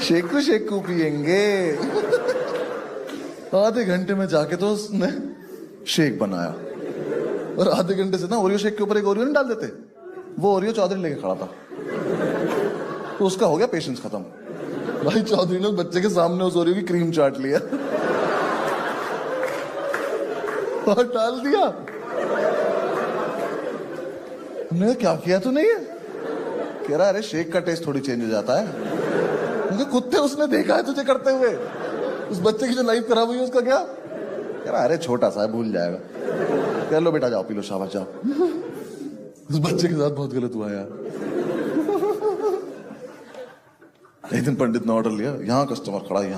A: शेकू पियेंगे। आधे घंटे में जाके तो उसने शेक बनाया। और आधे घंटे से ना ओरियो शेक के ऊपर एक ओरियो नहीं डाल देते, वो ओरियो चौधरी लेके खड़ा था। तो उसका हो गया पेशेंस खत्म। भाई चौधरी ने बच्चे के सामने उस ओरियो की क्रीम चाट लिया और डाल दिया। हमने क्या किया तूने? ये कह रहा अरे शेक का टेस्ट थोड़ी चेंज हो जाता है। उनके कुत्ते उसने देखा है तुझे करते हुए। उस बच्चे की जो लाइफ खराब हुई उसका क्या? कह रहा अरे छोटा सा है, भूल जाएगा। कह लो बेटा जाओ पी लो, शाबाश जाओ। उस बच्चे के साथ बहुत गलत हुआ यार। एक दिन पंडित ने ऑर्डर लिया, यहां कस्टमर खड़ा है,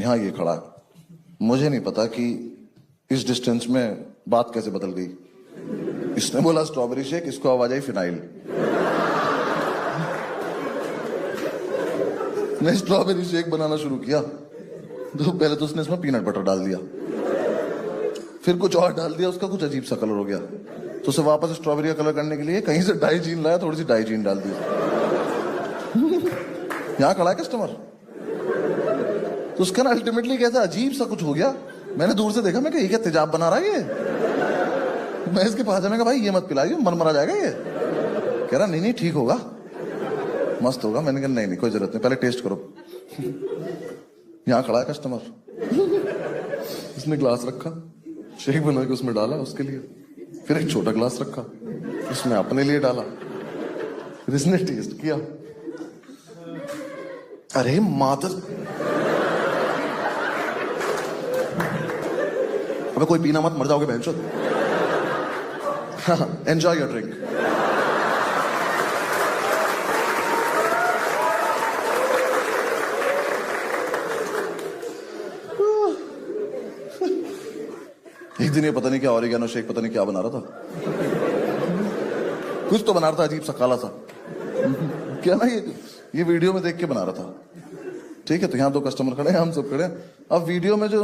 A: यहां ये खड़ा है। मुझे नहीं पता कि इस डिस्टेंस में बात कैसे बदल गई। इसने बोला स्ट्रॉबेरी शेक, इसको आवाज आई फिनाइल। ने स्ट्रॉबेरी शेक बनाना शुरू किया तो पहले तो उसने इसमें पीनट बटर डाल दिया, फिर कुछ और डाल दिया, उसका कुछ अजीब सा कलर हो गया। तो उसे वापस स्ट्रॉबेरी का कलर करने के लिए कहीं से डाइजीन लाया, थोड़ी सी डाइजीन डाल दी। यहां खड़ा है कस्टमर, तो उसका ना अल्टीमेटली कैसा अजीब सा कुछ हो गया। मैंने दूर से देखा, मैं क्या तेजाब बना रहा है ये। मैं इसके पास जाने का, भाई ये मत पिलाइए, मरमरा जाएगा ये। कह रहा नहीं ठीक होगा, मस्त होगा। मैंने कहा नहीं कोई जरूरत नहीं, पहले टेस्ट करो। यहां खड़ा है कस्टमर, उसने ग्लास रखा, शेक बना के उसमें डाला उसके लिए, फिर एक छोटा ग्लास रखा, उसमें अपने लिए डाला, फिर इसने टेस्ट किया। अरे मातर, अबे कोई पीना मत, मर जाओगे बहनचोद। Enjoy your drink. एक दिन ये पता नहीं क्या ऑरिगेनो शेक पता नहीं क्या बना रहा था, कुछ तो बना रहा था अजीब सा काला सा। क्या ना ये वीडियो में देख के बना रहा था। ठीक है, तो यहाँ 2 कस्टमर खड़े हैं, हम सब खड़े हैं। अब वीडियो में जो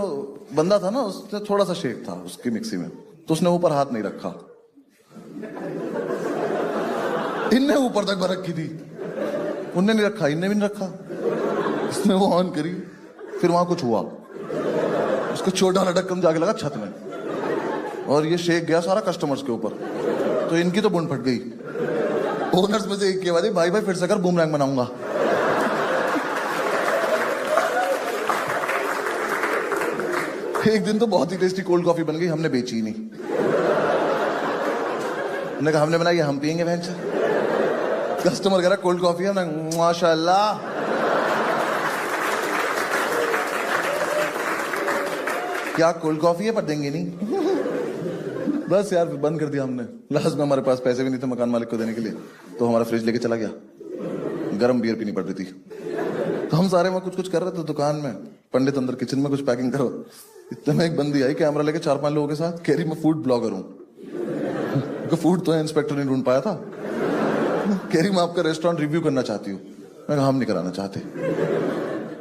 A: बंदा था ना, उसने थोड़ा सा शेक था उसकी मिक्सी में, तो उसने ऊपर हाथ नहीं रखा। इनने ऊपर तक भर रखी थी, उनने नहीं रखा, इनने भी नहीं रखा। इसने वो ऑन करी, फिर वहां कुछ हुआ, उसका छोटा वाला ढक्कन जाके लगा छत में, और ये शेक गया सारा कस्टमर्स के ऊपर। तो इनकी तो बुंड फट गई। ओनर्स में से एक के बाद, भाई फिर से कर, बूमरैंग बनाऊंगा। एक दिन तो बहुत ही टेस्टी कोल्ड कॉफी बन गई, हमने बेची नहीं। हमने कहा हमने बनाई, हम पियेंगे भैंस। कस्टमर कह रहा कोल्ड कॉफी है, हमने माशाल्लाह। क्या कोल्ड कॉफी है, पर देंगे नहीं। बस यार, बंद कर दिया हमने। लास्ट में हमारे पास पैसे भी नहीं थे मकान मालिक को देने के लिए, तो हमारा फ्रिज लेके चला गया। गर्म बियर पीनी पड़ रही थी, तो हम सारे में कुछ कर रहे थे दुकान में। पंडित अंदर किचन में कुछ पैकिंग करो। इतने में एक बंदी आई कैमरा लेके 4-5 लोगों के साथ, कह रही मैं फूड ब्लॉगर हूँ। फूड तो इंस्पेक्टर नहीं ढूंढ पाया था। कह रही मैं आपका रेस्टोरेंट रिव्यू करना चाहती हूँ। मैं कहा हम नहीं कराना चाहते।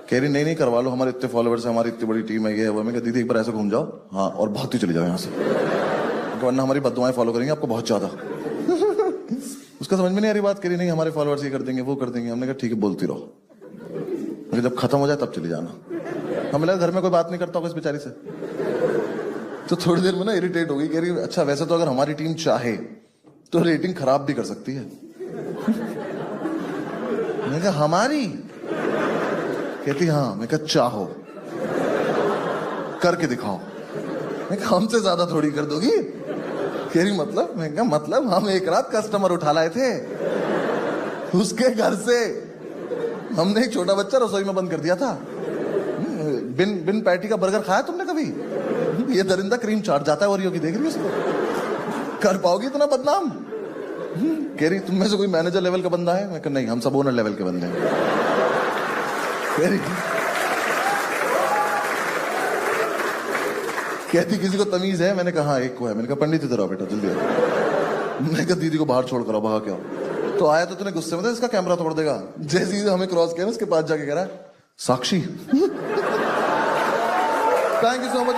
A: कह रही नहीं करवा लो, हमारे इतने फॉलोअर्स है, हमारी इतनी बड़ी टीम है, ये वो। मैं कहा दीदी एक बार ऐसे घूम जाओ, हाँ, और भागती चली जाओ यहाँ से, वरना हमारी बददुआएं फॉलो करेंगे आपको बहुत ज्यादा। उसका समझ में नहीं आ रही बात। करी नहीं हमारे फॉलोअर्स ये कर देंगे, वो कर देंगे। हमने कहा ठीक है, बोलती रहो, जब खत्म हो जाए तब चली जाना। हमें लगा घर में कोई बात नहीं करता होगा इस बेचारी से। तो थोड़ी देर में ना इरिटेट हो गई। कह रही अच्छा वैसे तो अगर हमारी टीम चाहे तो रेटिंग खराब भी कर सकती है। मैंने कहा हमारी? कहती हाँ। मैं कहा चाहो करके दिखाओ। मैं कहा हमसे ज्यादा थोड़ी कर दोगी। कह रही मतलब? मैं कहा मतलब हम एक रात कस्टमर उठा लाए थे उसके घर से। हमने एक छोटा बच्चा रसोई में बंद कर दिया था। बिन पैटी का बर्गर खाया तुमने कभी? ये दरिंदा क्रीम चाट जाता है ओरियो की, देख रही है उसको? कर पाओगी इतना बदनाम? कह रही तुम में से कोई मैनेजर लेवल का बंदा है? मैं कहा नहीं, हम सब ओनर लेवल के बंदे हैं। कहती किसी को तमीज है? मैंने कहा एक को है। मैंने कहा पंडित इधर आओ बेटा, जल्दी आओ। मैंने कहा दीदी को बाहर छोड़ कर आओ, भागा क्या। तो आया तो तूने गुस्से में था इसका कैमरा तोड़ देगा। जैसे ही हमें क्रॉस किया उसके पास जाके कह रहा है Sakshi. Thank you so much.